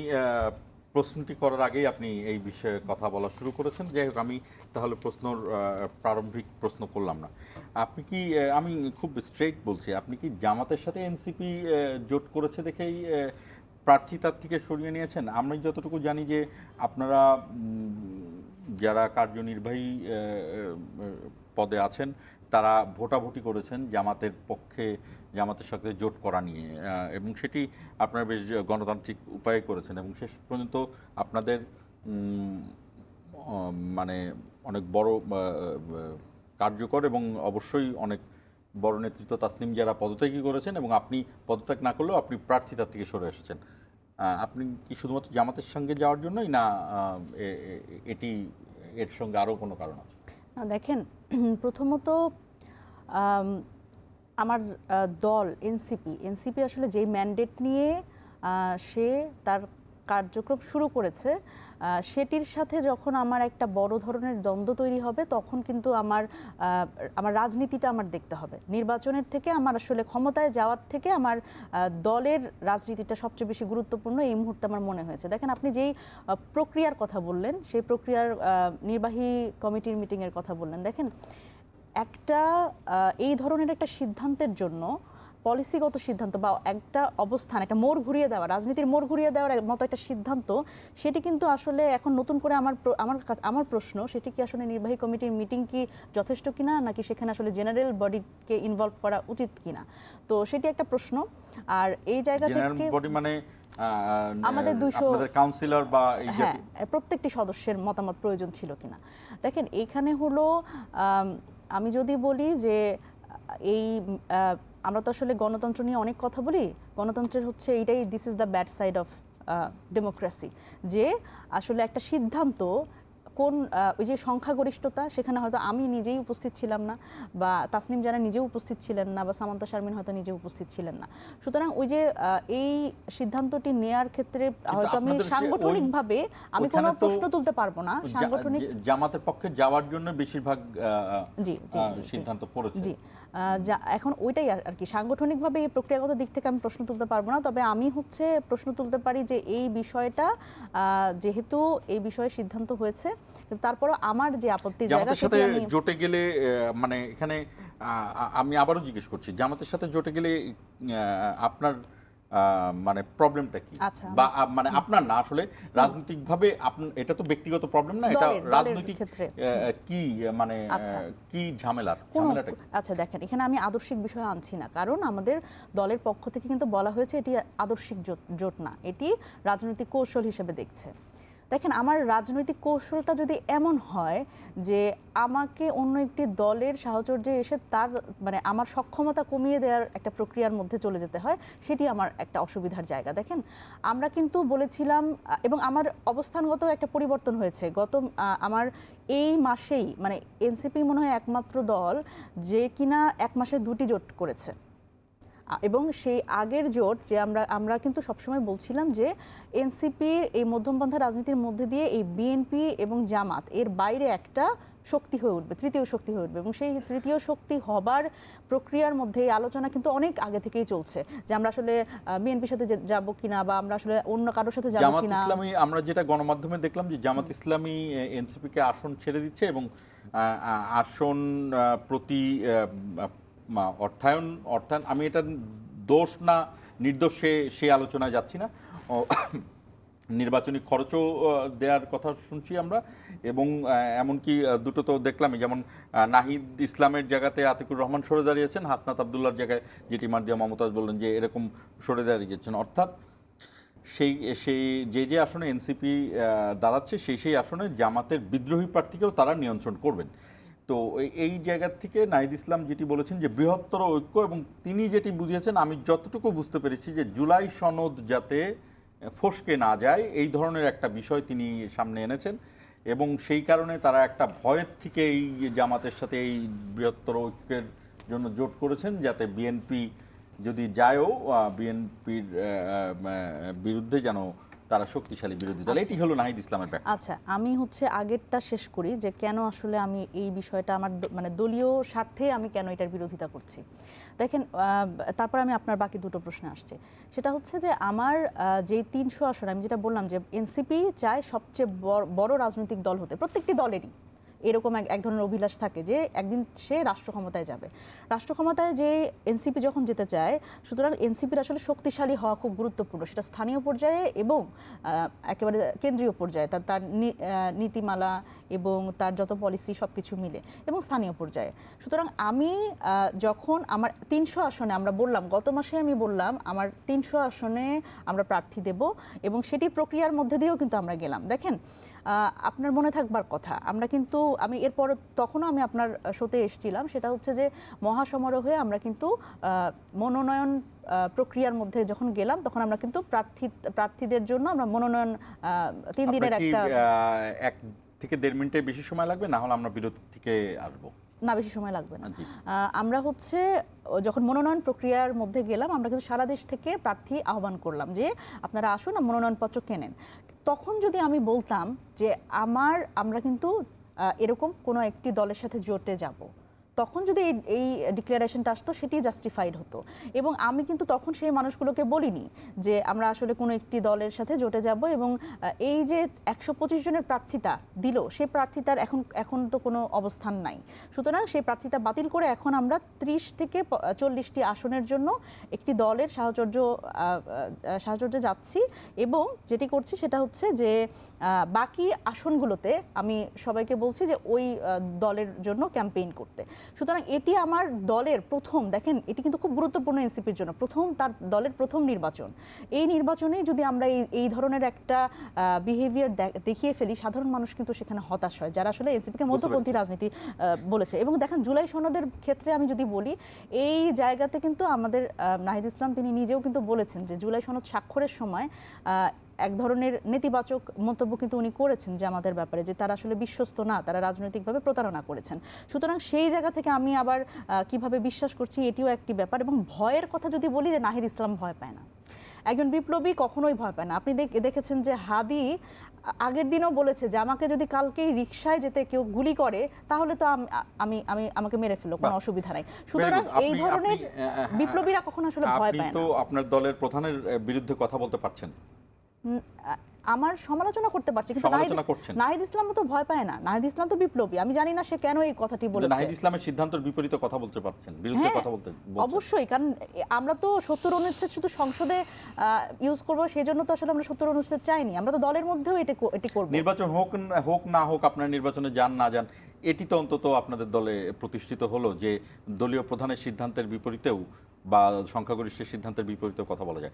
প্রশ্নটি করার আগেই আপনি এই বিষয়ে কথা বলা শুরু করেছেন। যাই হোক, আমি তাহলে প্রারম্ভিক প্রশ্ন করলাম না। আপনি কি, আমি খুব স্ট্রেইট বলছি, আপনি কি জামাতের সাথে এনসিপি জোট করেছে দেখেই প্রার্থী তার থেকে সরিয়ে নিয়েছেন? আমি যতটুকু জানি যে আপনারা যারা কার্যনির্বাহী পদে আছেন তারা ভোটাভুটি করেছেন জামাতের পক্ষে, জামাতের সাথে জোট করা নিয়ে, এবং সেটি আপনারা বেশ গণতান্ত্রিক উপায়ে করেছেন এবং শেষ পর্যন্ত আপনাদের অনেক বড় কার্যকর এবং অবশ্যই অনেক বড় নেতৃত্ব তাসনিম যারা পদত্যাগী করেছেন এবং আপনি পদত্যাগ না করলেও আপনি প্রার্থিতার থেকে সরে এসেছেন। আপনি কি শুধুমাত্র জামাতের সঙ্গে যাওয়ার জন্যই, না এর সঙ্গে আরও কোনো কারণ আছে? দেখেন, প্রথমত আমার দল এনসিপি আসলে যেই ম্যান্ডেট নিয়ে সে তার কার্যক্রম শুরু করেছে সেটির সাথে যখন আমার একটা বড় ধরনের দ্বন্দ্ব তৈরি হবে তখন কিন্তু আমার রাজনীতিটা আমার দেখতে হবে। নির্বাচনের থেকে আমার আসলে ক্ষমতায় যাওয়ার থেকে আমার দলের রাজনীতিটা সবচেয়ে বেশি গুরুত্বপূর্ণ এই মুহূর্তে আমার মনে হয়েছে। দেখেন, আপনি যেই প্রক্রিয়ার কথা বললেন, সেই প্রক্রিয়ার নির্বাহী কমিটির মিটিংয়ের কথা বললেন, দেখেন এই ধরনের একটা সিদ্ধান্তের জন্য, পলিসিগত সিদ্ধান্ত বা একটা অবস্থান, একটা মোড় ঘুরিয়ে দেওয়া, রাজনীতির মোড় ঘুরিয়ে দেওয়ার মতো একটা সিদ্ধান্ত, সেটি কিন্তু আসলে এখন নতুন করে আমার প্রশ্ন, সেটি কি আসলে নির্বাহী কমিটির মিটিং কি যথেষ্ট কিনা, নাকি সেখানে আসলে জেনারেল বডিকে ইনভলভ করা উচিত কিনা, তো সেটি একটা প্রশ্ন। আর এই জায়গা থেকে আমাদের 200 কাউন্সিলর বা প্রত্যেকটি সদস্যের মতামত প্রয়োজন ছিল কিনা। দেখেন, এইখানে হলো আমি যদি বলি যে আমরা তো আসলে গণতন্ত্র নিয়ে অনেক কথা বলি, গণতন্ত্রের হচ্ছে এইটাই, this is the bad side of democracy, যে আসলে একটা সিদ্ধান্ত ওই যে সংখ্যাগরিষ্ঠতা, সেখানে হয়তো আমি নিজেই উপস্থিত ছিলাম না, বা তাসনিম জানা নিজেও উপস্থিত ছিলেন না, বা সামান্তা শারমিন হয়তো নিজেও উপস্থিত ছিলেন না। সুতরাং ওই যে এই সিদ্ধান্তটি নেয়ার ক্ষেত্রে হয়তো আমি সাংগঠনিকভাবে আমি কোনো প্রশ্ন তুলতে পারবো না। জামাতের পক্ষে যাওয়ার জন্য বেশিরভাগ সিদ্ধান্ত পড়েছে। জি, এখন ওইটাই আর কি, সাংগঠনিকভাবে এই প্রক্রিয়াগত দিক থেকে আমি প্রশ্ন তুলতে পারবো না, তবে আমি হচ্ছে প্রশ্ন তুলতে পারি যে এই বিষয়টা যেহেতু এই বিষয়ে সিদ্ধান্ত হয়েছে, কিন্তু তারপরও আমার যে আপত্তির জায়গা জামাতের সেটি সাথে আমি জোটে গেলে মানে এখানে আমি আবারও জিজ্ঞেস করছি, জামাতের সাথে জোটে গেলে আপনার মানে প্রবলেমটা কি? আচ্ছা, বা মানে আপনার না, আসলে রাজনৈতিকভাবে এটা তো ব্যক্তিগত প্রবলেম না, এটা দলের রাজনৈতিক ক্ষেত্রে। কি মানে আচ্ছা। কি ঝামেলাটা কি? আচ্ছা দেখেন, এখানে আমি আদর্শিক বিষয় আনছি না, কারণ আমাদের দলের পক্ষ থেকে কিন্তু বলা হয়েছে এটি আদর্শিক জোট না, এটি রাজনৈতিক কৌশল হিসেবে দেখছে। দেখেন, আমার রাজনৈতিক কৌশলটা যদি এমন হয় যে আমাকে অন্য একটি দলের সাহচর্যে এসে তার মানে আমার সক্ষমতা কমিয়ে দেওয়ার একটা প্রক্রিয়ার মধ্যে চলে যেতে হয়, সেটি আমার একটা অসুবিধার জায়গা। দেখেন, আমরা কিন্তু বলেছিলাম এবং আমার অবস্থানগত একটা পরিবর্তন হয়েছে আমার এই মাসেই, মানে এনসিপি মনে হয় একমাত্র দল যে কিনা এক মাসে 2টি জোট করেছে। এবং সেই আগের জোট যে আমরা কিন্তু সবসময় বলছিলাম যে এনসিপির এই মধ্যমপন্থা রাজনীতির মধ্যে দিয়ে এই বিএনপি এবং জামাত এর বাইরে একটা শক্তি হয়ে উঠবে, তৃতীয় শক্তি হয়ে উঠবে, এবং সেই তৃতীয় শক্তি হবার প্রক্রিয়ার মধ্যে এই আলোচনা কিন্তু অনেক আগে থেকেই চলছে যে আমরা আসলে বিএনপির সাথে যাব কিনা, বা আমরা আসলে অন্য কারোর সাথে যাব জামাত কিনা। ইসলামী, আমরা যেটা গণমাধ্যমে দেখলাম যে জামাত ইসলামী এনসিপিকে আসন ছেড়ে দিচ্ছে এবং আসন প্রতি অর্থায়ন, আমি এটা দোষ না নির্দোষ সেই আলোচনায় যাচ্ছি না, নির্বাচনী খরচও দেওয়ার কথা শুনছি আমরা, এবং এমনকি দুটো তো দেখলামই, যেমন নাহিদ ইসলামের জায়গাতে আতিকুর রহমান সরে দাঁড়িয়েছেন, হাসনাত আবদুল্লাহর জায়গায় যেটি মার্জিয়া মমতাজ বললেন যে এরকম সরে দাঁড়িয়েছেন, অর্থাৎ সেই যে আসনে এনসিপি দাঁড়াচ্ছে সেই আসনে জামাতের বিদ্রোহী প্রার্থীকেও তারা নিয়ন্ত্রণ করবেন। তো এই জায়গা থেকে নাহিদ ইসলাম যেটি বলেছেন যে বৃহত্তর ঐক্য, এবং তিনি যেটি বুঝিয়েছেন আমি যতটুকু বুঝতে পেরেছি যে জুলাই সনদ যাতে ফসকে না যায় এই ধরনের একটা বিষয় তিনি সামনে এনেছেন, এবং সেই কারণে তারা একটা ভয়ের থেকে এই জামাতের সাথে এই বৃহত্তর ঐক্যের জন্য জোট করেছেন, যাতে বিএনপি যদি যায়ও বিএনপির বিরুদ্ধে যেন তারা শক্তিশালী বিরোধী দল। এটি হলো নাহিদ ইসলামের ব্যাখ্যা। আচ্ছা, আমি হচ্ছে আগেরটা শেষ করি যে কেন আসলে আমি এই বিষয়টা আমার মানে দলীয় স্বার্থে আমি কেন এটার বিরোধিতা করছি। দেখেন, তারপর আমি আপনার বাকি দুটো প্রশ্নে আসছি। সেটা হচ্ছে যে আমার যে 300 আসন, আমি যেটা বললাম যে এনসিপি চায় সবচেয়ে বড় রাজনৈতিক দল হতে, প্রত্যেকটি দলেরই এরকম এক ধরনের অভিলাষ থাকে যে একদিন সে রাষ্ট্র ক্ষমতায় যাবে। রাষ্ট্র ক্ষমতায় যে এনসিপি যখন যেতে চায়, সুতরাং এনসিপির আসলে শক্তিশালী হওয়া খুব গুরুত্বপূর্ণ, সেটা স্থানীয় পর্যায়ে এবং একেবারে কেন্দ্রীয় পর্যায়ে, তার নীতিমালা এবং তার যত পলিসি সব কিছু মিলে, এবং স্থানীয় পর্যায়ে। সুতরাং আমি যখন আমার 300 আসনে, আমরা বললাম গত মাসে আমি বললাম আমার 300 আসনে আমরা প্রার্থী দেব, এবং সেটি প্রক্রিয়ার মধ্যে দিয়েও কিন্তু আমরা গেলাম। দেখেন, আপনার মনে থাকবার কথা, আমরা কিন্তু আমি এরপর তখনও আমি আপনার শোতে এসেছিলাম, সেটা হচ্ছে যে মহাসমারোহে আমরা কিন্তু মনোনয়ন প্রক্রিয়ার মধ্যে যখন গেলাম, তখন আমরা কিন্তু প্রার্থীদের জন্য আমরা মনোনয়ন 3 দিনের একটা 1 থেকে 1.5 মিনিটের বেশি সময় লাগবে, না হলে আমরা বিরতি থেকে আসবো। না, বেশি সময় লাগবে না। আমরা হচ্ছে যখন মনোনয়ন প্রক্রিয়ার মধ্যে গেলাম, আমরা কিন্তু সারা দেশ থেকে প্রার্থী আহ্বান করলাম যে আপনারা আসুন, মনোনয়নপত্র কেনেন। তখন যদি আমি বলতাম যে আমরা কিন্তু এরকম কোনো একটি দলের সাথে জোটে যাব, তখন যদি এই ডিক্লারেশনটা আসতো, সেটি জাস্টিফাইড হতো। এবং আমি কিন্তু তখন সেই মানুষগুলোকে বলিনি যে আমরা আসলে কোনো একটি দলের সাথে জোটে যাব, এবং এই যে 125 জনের প্রার্থিতা দিল, সেই প্রার্থিতার এখন তো কোনো অবস্থান নাই। সুতরাং সেই প্রার্থিতা বাতিল করে এখন আমরা 30 থেকে 40টি আসনের জন্য একটি দলের সাহচর্যে যাচ্ছি, এবং যেটি করছি সেটা হচ্ছে যে বাকি আসনগুলোতে আমি সবাইকে বলছি যে ওই দলের জন্য ক্যাম্পেইন করতে। সুতরাং এটি আমার দলের প্রথম, দেখেন এটি কিন্তু খুব গুরুত্বপূর্ণ এনসিপির জন্য, তার দলের প্রথম নির্বাচন। এই নির্বাচনে যদি আমরা এই ধরনের একটা বিহেভিয়ার দেখিয়ে ফেলি, সাধারণ মানুষ কিন্তু সেখানে হতাশ হয়, যারা আসলে এনসিপিকে মধ্যপন্থী রাজনীতি বলেছে। এবং দেখেন, জুলাই সনদের ক্ষেত্রে আমি যদি বলি, এই জায়গাতে কিন্তু আমাদের নাহিদ ইসলাম তিনি নিজেও কিন্তু বলেছেন যে জুলাই সনদ স্বাক্ষরের সময় এক ধরনের নেতিবাচক মন্তব্য কিন্তু উনি করেছেন যে আমাদের ব্যাপারে, যে তারা আসলে বিশ্বস্ত না, তারা রাজনৈতিকভাবে প্রতারণা করেছেন। সুতরাং সেই জায়গা থেকে আমি আবার কিভাবে বিশ্বাস করছি, এটিও একটি ব্যাপার। এবং ভয়ের কথা যদি বলি, যে নাহিদ ইসলাম ভয় পায় না, একজন বিপ্লবী কখনোই ভয় পায় না। আপনি দেখেছেন যে হাদি আগের দিনও বলেছে যে আমাকে যদি কালকেই রিকশায় যেতে কেউ গুলি করে তাহলে তো আমাকে মেরে ফেলো, কোনো অসুবিধা নাই। সুতরাং এই ধরনের বিপ্লবীরা কখনো আসলে ভয় আপনি পায় তো না। আপনার দলের প্রধানের বিরুদ্ধে কথা বলতে পারছেন, আমার সমালোচনা করতে পারছি, কিন্তু সমালোচনা করছেন। নাহিদ ইসলাম তো ভয় পায় না। নাহিদ ইসলাম তো বিপ্লবী, আমি জানি না সে কেন এই কথাটি বলেছে। নাহিদ ইসলামের সিদ্ধান্তের বিপরীতে কথা বলতে পারছেন, বিরুদ্ধে হ্যাঁ, কথা বলতে অবশ্যই, কারণ আমরা তো 70 অনুচ্ছেদ শুধু সংসদে ইউজ করবো, সেই জন্য তো আসলে আমরা 70 অনুচ্ছেদ চাইনি। আমরা তো দলের মধ্যেও এটি করব। নির্বাচন হোক না হোক, আপনার নির্বাচনে যান না যান, এটি তো অন্তত আপনাদের দলে প্রতিষ্ঠিত হলো যে দলীয় প্রধানের সিদ্ধান্তের বিপরীতেও বা সংখ্যাগরিষ্ঠের সিদ্ধান্তের বিপরীতেও কথা বলা যায়।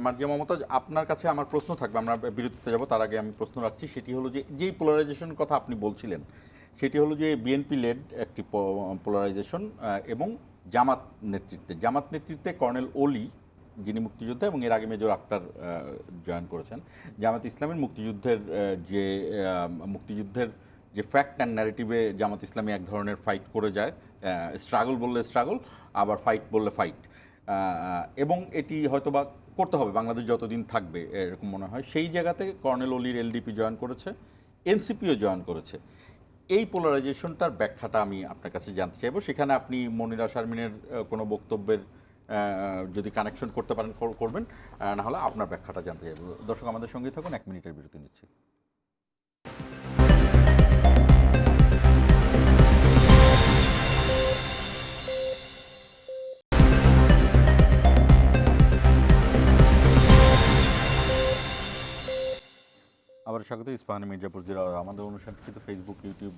মার্জিয়া মমতাজ, আপনার কাছে আমার প্রশ্ন থাকবে, আমরা বিরতিতে যাব, তার আগে আমি প্রশ্ন রাখছি। সেটি হলো যে যেই পোলারাইজেশনের কথা আপনি বলছিলেন, সেটি হলো যে বিএনপি লেড একটি পোলারাইজেশন এবং জামাত নেতৃত্বে কর্নেল ওলি, যিনি মুক্তিযোদ্ধা, এবং এর আগে মেজর আক্তার জয়েন করেছেন। জামাত ইসলামের মুক্তিযুদ্ধের যে ফ্যাক্ট অ্যান্ড ন্যারেটিভে জামাত ইসলামী এক ধরনের ফাইট করে যায়, স্ট্রাগল বললে স্ট্রাগল, আবার ফাইট বললে ফাইট, এবং এটি হয়তোবা করতে হবে বাংলাদেশ যতদিন থাকবে এরকম মনে হয়। সেই জায়গাতে কর্নেল ওলির এলডিপি জয়েন করেছে, এনসিপিও জয়েন করেছে। এই পোলারাইজেশনটার ব্যাখ্যাটা আমি আপনার কাছে জানতে চাইবো। সেখানে আপনি মনিরা শারমিনের কোনো বক্তব্যের যদি কানেকশন করতে পারেন করবেন, না হলে আপনার ব্যাখ্যাটা জানতে চাইবো। দর্শক আমাদের সঙ্গে থাকুন, 1 মিনিটের বিরতি নিচ্ছি। আবার স্বাগত ইস্পাহানি মির্জাপুর জিরা। আমাদের অনুষ্ঠানটি কিন্তু ফেসবুক, ইউটিউব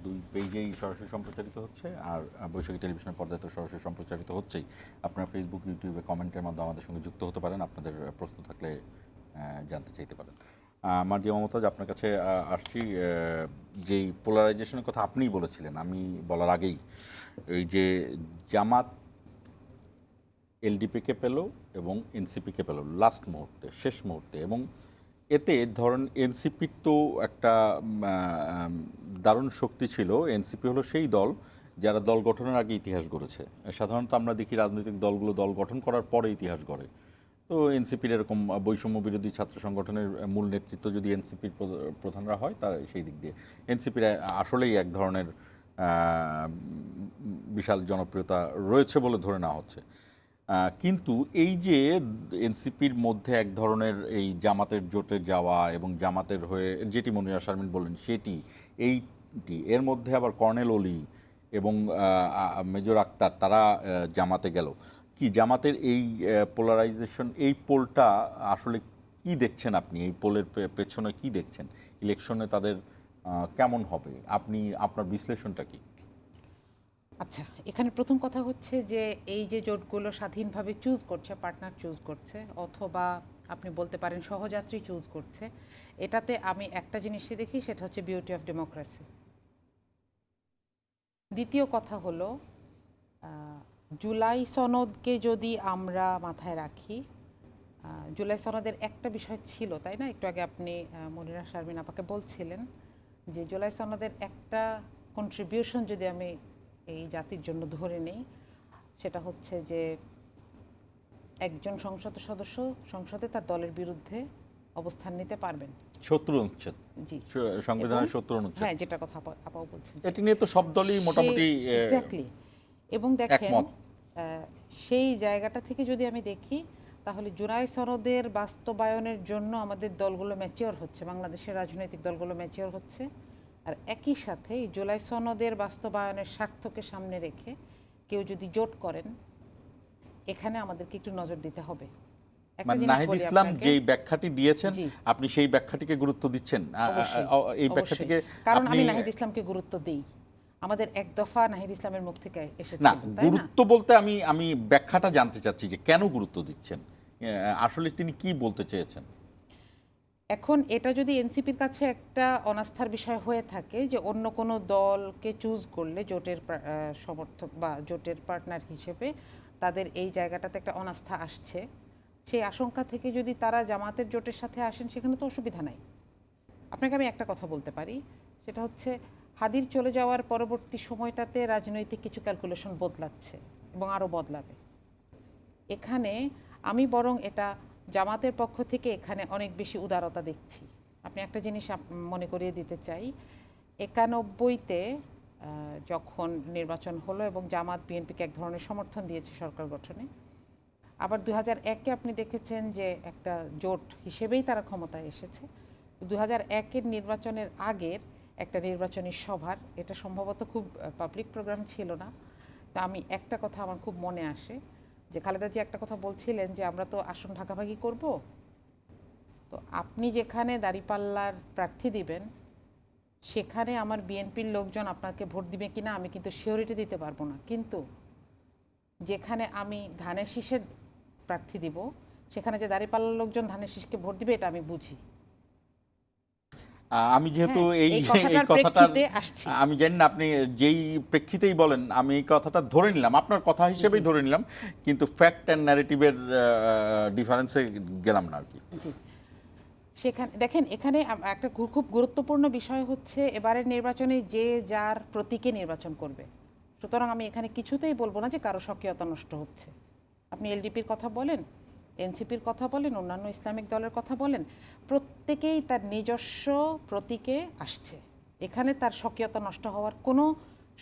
দুই পেজেই সরাসরি সম্প্রচারিত হচ্ছে, আর বৈশাখী টেলিভিশনের পর্দায় তো সরাসরি সম্প্রচারিত হচ্ছেই। আপনারা ফেসবুক, ইউটিউবে কমেন্টের মাধ্যমে আমাদের সঙ্গে যুক্ত হতে পারেন, আপনাদের প্রশ্ন থাকলে জানতে চাইতে পারেন। মার্জিয়া মমতাজ, আপনার কাছে আসছি। যেই পোলারাইজেশনের কথা আপনিই বলেছিলেন, আমি বলার আগেই, এই যে জামাত এলডিপিকে পেল এবং এনসিপিকে পেল লাস্ট মুহূর্তে, শেষ মুহূর্তে, এবং এতে ধরেন এনসিপির তো একটা দারুণ শক্তি ছিল। এনসিপি হলো সেই দল যারা দল গঠনের আগে ইতিহাস গড়েছে। সাধারণত আমরা দেখি রাজনৈতিক দলগুলো দল গঠন করার পরে ইতিহাস গড়ে। তো এনসিপির এরকম বৈষম্য বিরোধী ছাত্র সংগঠনের মূল নেতৃত্ব যদি এনসিপির প্রধানরা হয়, তার সেই দিক দিয়ে এনসিপির আসলেই এক ধরনের বিশাল জনপ্রিয়তা রয়েছে বলে ধরে নেওয়া হচ্ছে। কিন্তু এই যে এনসিপির মধ্যে এক ধরনের এই জামাতের জোটে যাওয়া এবং জামাতের হয়ে যেটি মনিরা শারমিন বললেন এইটি, এর মধ্যে আবার কর্নেল ওলি এবং মেজর আক্তার, তারা জামাতে গেল। কি জামাতের এই পোলারাইজেশন, এই পোলটা আসলে কি দেখছেন আপনি? এই পোলের পেছনে কি দেখছেন? ইলেকশনে তাদের কেমন হবে? আপনার বিশ্লেষণটা কি? আচ্ছা, এখানে প্রথম কথা হচ্ছে যে এই যে জোটগুলো স্বাধীনভাবে চুজ করছে, পার্টনার চুজ করছে, অথবা আপনি বলতে পারেন সহযাত্রী চুজ করছে, এটাতে আমি একটা জিনিসই দেখি, সেটা হচ্ছে বিউটি অফ ডেমোক্রেসি। দ্বিতীয় কথা হলো, জুলাই সনদকে যদি আমরা মাথায় রাখি, জুলাই সনদের একটা বিষয় ছিল, তাই না? একটু আগে আপনি মনিরা শারমিন আপাকে বলছিলেন যে জুলাই সনদের একটা কন্ট্রিবিউশন যদি আমি এই জাতির জন্য ধরে নেই, সেটা হচ্ছে যে একজন সংসদ সদস্য সংসদে তার দলের বিরুদ্ধে অবস্থান নিতে পারবেন। 70 অনুচ্ছেদ, জি, সংবিধানের 70 অনুচ্ছেদ। হ্যাঁ, যেটা কথা আপাও বলছেন, এটি নিয়ে তো সব দলই মোটামুটি এক্স্যাক্টলি। এবং দেখেন, একমত। সেই জায়গাটা থেকে যদি আমি দেখি, তাহলে জুলাই সনদের বাস্তবায়নের জন্য আমাদের দলগুলো ম্যাচিওর হচ্ছে, বাংলাদেশের রাজনৈতিক দলগুলো ম্যাচিওর হচ্ছে। আর একই সাথে এই জুলাই সনদের বাস্তবায়নের স্বার্থকে সামনে রেখে কেউ যদি জোট করেন, এখানে আমাদেরকে একটু নজর দিতে হবে। মানে নাহিদ ইসলাম যেই ব্যাখ্যাটি দিয়েছেন, আপনি সেই ব্যাখ্যাটিকে গুরুত্ব দিচ্ছেন? এই ব্যাখ্যাটিকে, কারণ আমি নাহিদ ইসলামকে গুরুত্ব দেই, আমাদের এক দফা নাহিদ ইসলামের মুখ থেকে এসেছে। না, গুরুত্ব বলতে আমি ব্যাখ্যাটা জানতে চাচ্ছি যে কেন গুরুত্ব দিচ্ছেন, আসলে তিনি কি বলতে চেয়েছেন? এখন এটা যদি এনসিপির কাছে একটা অনাস্থার বিষয় হয়ে থাকে যে অন্য কোনো দলকে চুজ করলে জোটের সমর্থক বা জোটের পার্টনার হিসেবে তাদের এই জায়গাটাতে একটা অনাস্থা আসছে, সেই আশঙ্কা থেকে যদি তারা জামাতের জোটের সাথে আসেন, সেখানে তো অসুবিধা নাই। আপনাকে আমি একটা কথা বলতে পারি, সেটা হচ্ছে হাদির চলে যাওয়ার পরবর্তী সময়টাতে রাজনৈতিক কিছু ক্যালকুলেশন বদলাচ্ছে এবং আরও বদলাবে। এখানে আমি বরং এটা জামাতের পক্ষ থেকে এখানে অনেক বেশি উদারতা দেখছি। আপনি একটা জিনিস মনে করিয়ে দিতে চাই, 91-তে যখন নির্বাচন হলো এবং জামাত বিএনপিকে এক ধরনের সমর্থন দিয়েছে সরকার গঠনে, আবার 2001-এ আপনি দেখেছেন যে একটা জোট হিসেবেই তারা ক্ষমতায় এসেছে। 2001-এর নির্বাচনের আগের একটা নির্বাচনী সভার, এটা সম্ভবত খুব পাবলিক প্রোগ্রাম ছিল না, তা আমি একটা কথা আমার খুব মনে আসে যে খালেদা জি একটা কথা বলছিলেন যে আমরা তো আসন ভাগাভাগি করব, তো আপনি যেখানে দাঁড়িপাল্লার প্রার্থী দিবেন সেখানে আমার বিএনপির লোকজন আপনাকে ভোট দিবে কিনা আমি কিন্তু সিওরিটি দিতে পারবো না, কিন্তু যেখানে আমি ধানের শীষের প্রার্থী দিব সেখানে যে দাঁড়িপাল্লার লোকজন ধানের শীষকে ভোট দিবে এটা আমি বুঝি। আমি যেহেতু হ্যাঁ, এই এই এই কথাটার কথাটা প্রেক্ষিতে আসছি। আমি জানি না আপনি যেই প্রেক্ষিতেই বলেন, আমি এই কথাটা ধরে নিলাম, আপনার কথা হিসেবেই ধরে নিলাম, কিন্তু ফ্যাক্ট অ্যান্ড ন্যারেটিভের ডিফারেন্সে গেলাম না আর কি। জি, সেখানে দেখেন এখানে একটা খুব গুরুত্বপূর্ণ বিষয় হচ্ছে এবারের নির্বাচনে যে যার প্রতীকে নির্বাচন করবে। সুতরাং আমি এখানে কিছুতেই বলবো না যে কারো স্বকীয়তা নষ্ট হচ্ছে। আপনি এলডিপির কথা বলেন, এনসিপির কথা বলেন, অন্যান্য ইসলামিক দলের কথা বলেন, প্রত্যেকেই তার নিজস্ব প্রতীকে আসছে, এখানে তার স্বকীয়তা নষ্ট হওয়ার কোনো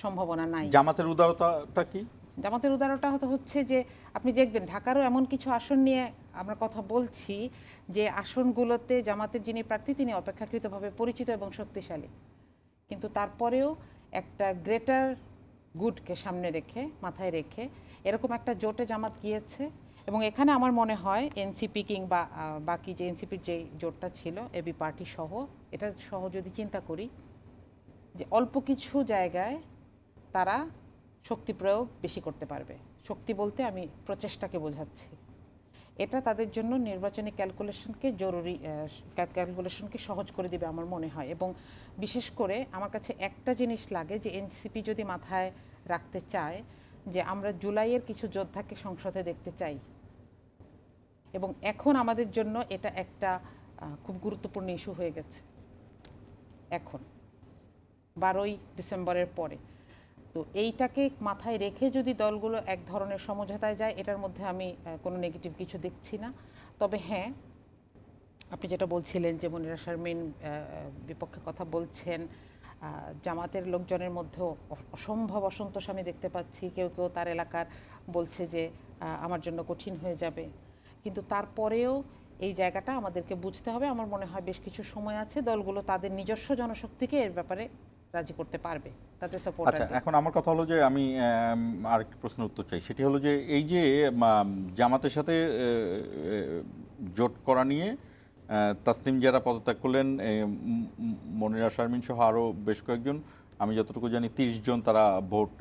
সম্ভাবনা নাই। জামাতের উদারতাটা কি? জামাতের উদারতা হচ্ছে যে আপনি দেখবেন ঢাকারও এমন কিছু আসন নিয়ে আমরা কথা বলছি যে আসনগুলোতে জামাতের যিনি প্রার্থী তিনি অপেক্ষাকৃতভাবে পরিচিত এবং শক্তিশালী, কিন্তু তারপরেও একটা গ্রেটার গুডকে সামনে রেখে, মাথায় রেখে এরকম একটা জোটে জামাত গিয়েছে। এবং এখানে আমার মনে হয় এনসিপি কিংবা বাকি যে এনসিপির যে জোটটা ছিল এবি পার্টি সহ, এটা সহ যদি চিন্তা করি যে অল্প কিছু জায়গায় তারা শক্তি প্রয়োগ বেশি করতে পারবে। শক্তি বলতে আমি প্রচেষ্টাকে বোঝাচ্ছি। এটা তাদের জন্য নির্বাচনী ক্যালকুলেশনকে সহজ করে দিবে আমার মনে হয়। এবং বিশেষ করে আমার কাছে একটা জিনিস লাগে যে এনসিপি যদি মাথায় রাখতে চায় যে আমরা জুলাইয়ের কিছু যোদ্ধাকে সংসদে দেখতে চাই, এবং এখন আমাদের জন্য এটা একটা খুব গুরুত্বপূর্ণ ইস্যু হয়ে গেছে এখন 12ই ডিসেম্বরের পরে। তো এইটাকে মাথায় রেখে যদি দলগুলো এক ধরনের সমঝোতায় যায়, এটার মধ্যে আমি কোনো নেগেটিভ কিছু দেখছি না। তবে হ্যাঁ, আপনি যেটা বলছিলেন যে মনিরা শারমিন বিপক্ষে কথা বলছেন, জামাতের লোকজনের মধ্যেও অসম্ভব অসন্তোষ আমি দেখতে পাচ্ছি। কেউ কেউ তার এলাকার বলছে যে আমার জন্য কঠিন হয়ে যাবে, কিন্তু তারপরেও এই জায়গাটা আমাদেরকে বুঝতে হবে। আমার মনে হয় বেশ কিছু সময় আছে, দলগুলো তাদের নিজস্ব জনশক্তিকে এর ব্যাপারে রাজি করতে পারবে, তাদের সাপোর্ট। আচ্ছা, এখন আমার কথা হলো যে আমি আরেকটি প্রশ্নের উত্তর চাই। সেটি হলো যে এই যে জামাতের সাথে জোট করা নিয়ে তাসনিম যারা পদত্যাগ করলেন, মনিরা শারমিন সহ আরও বেশ কয়েকজন, আমি যতটুকু জানি 30 জন তারা ভোট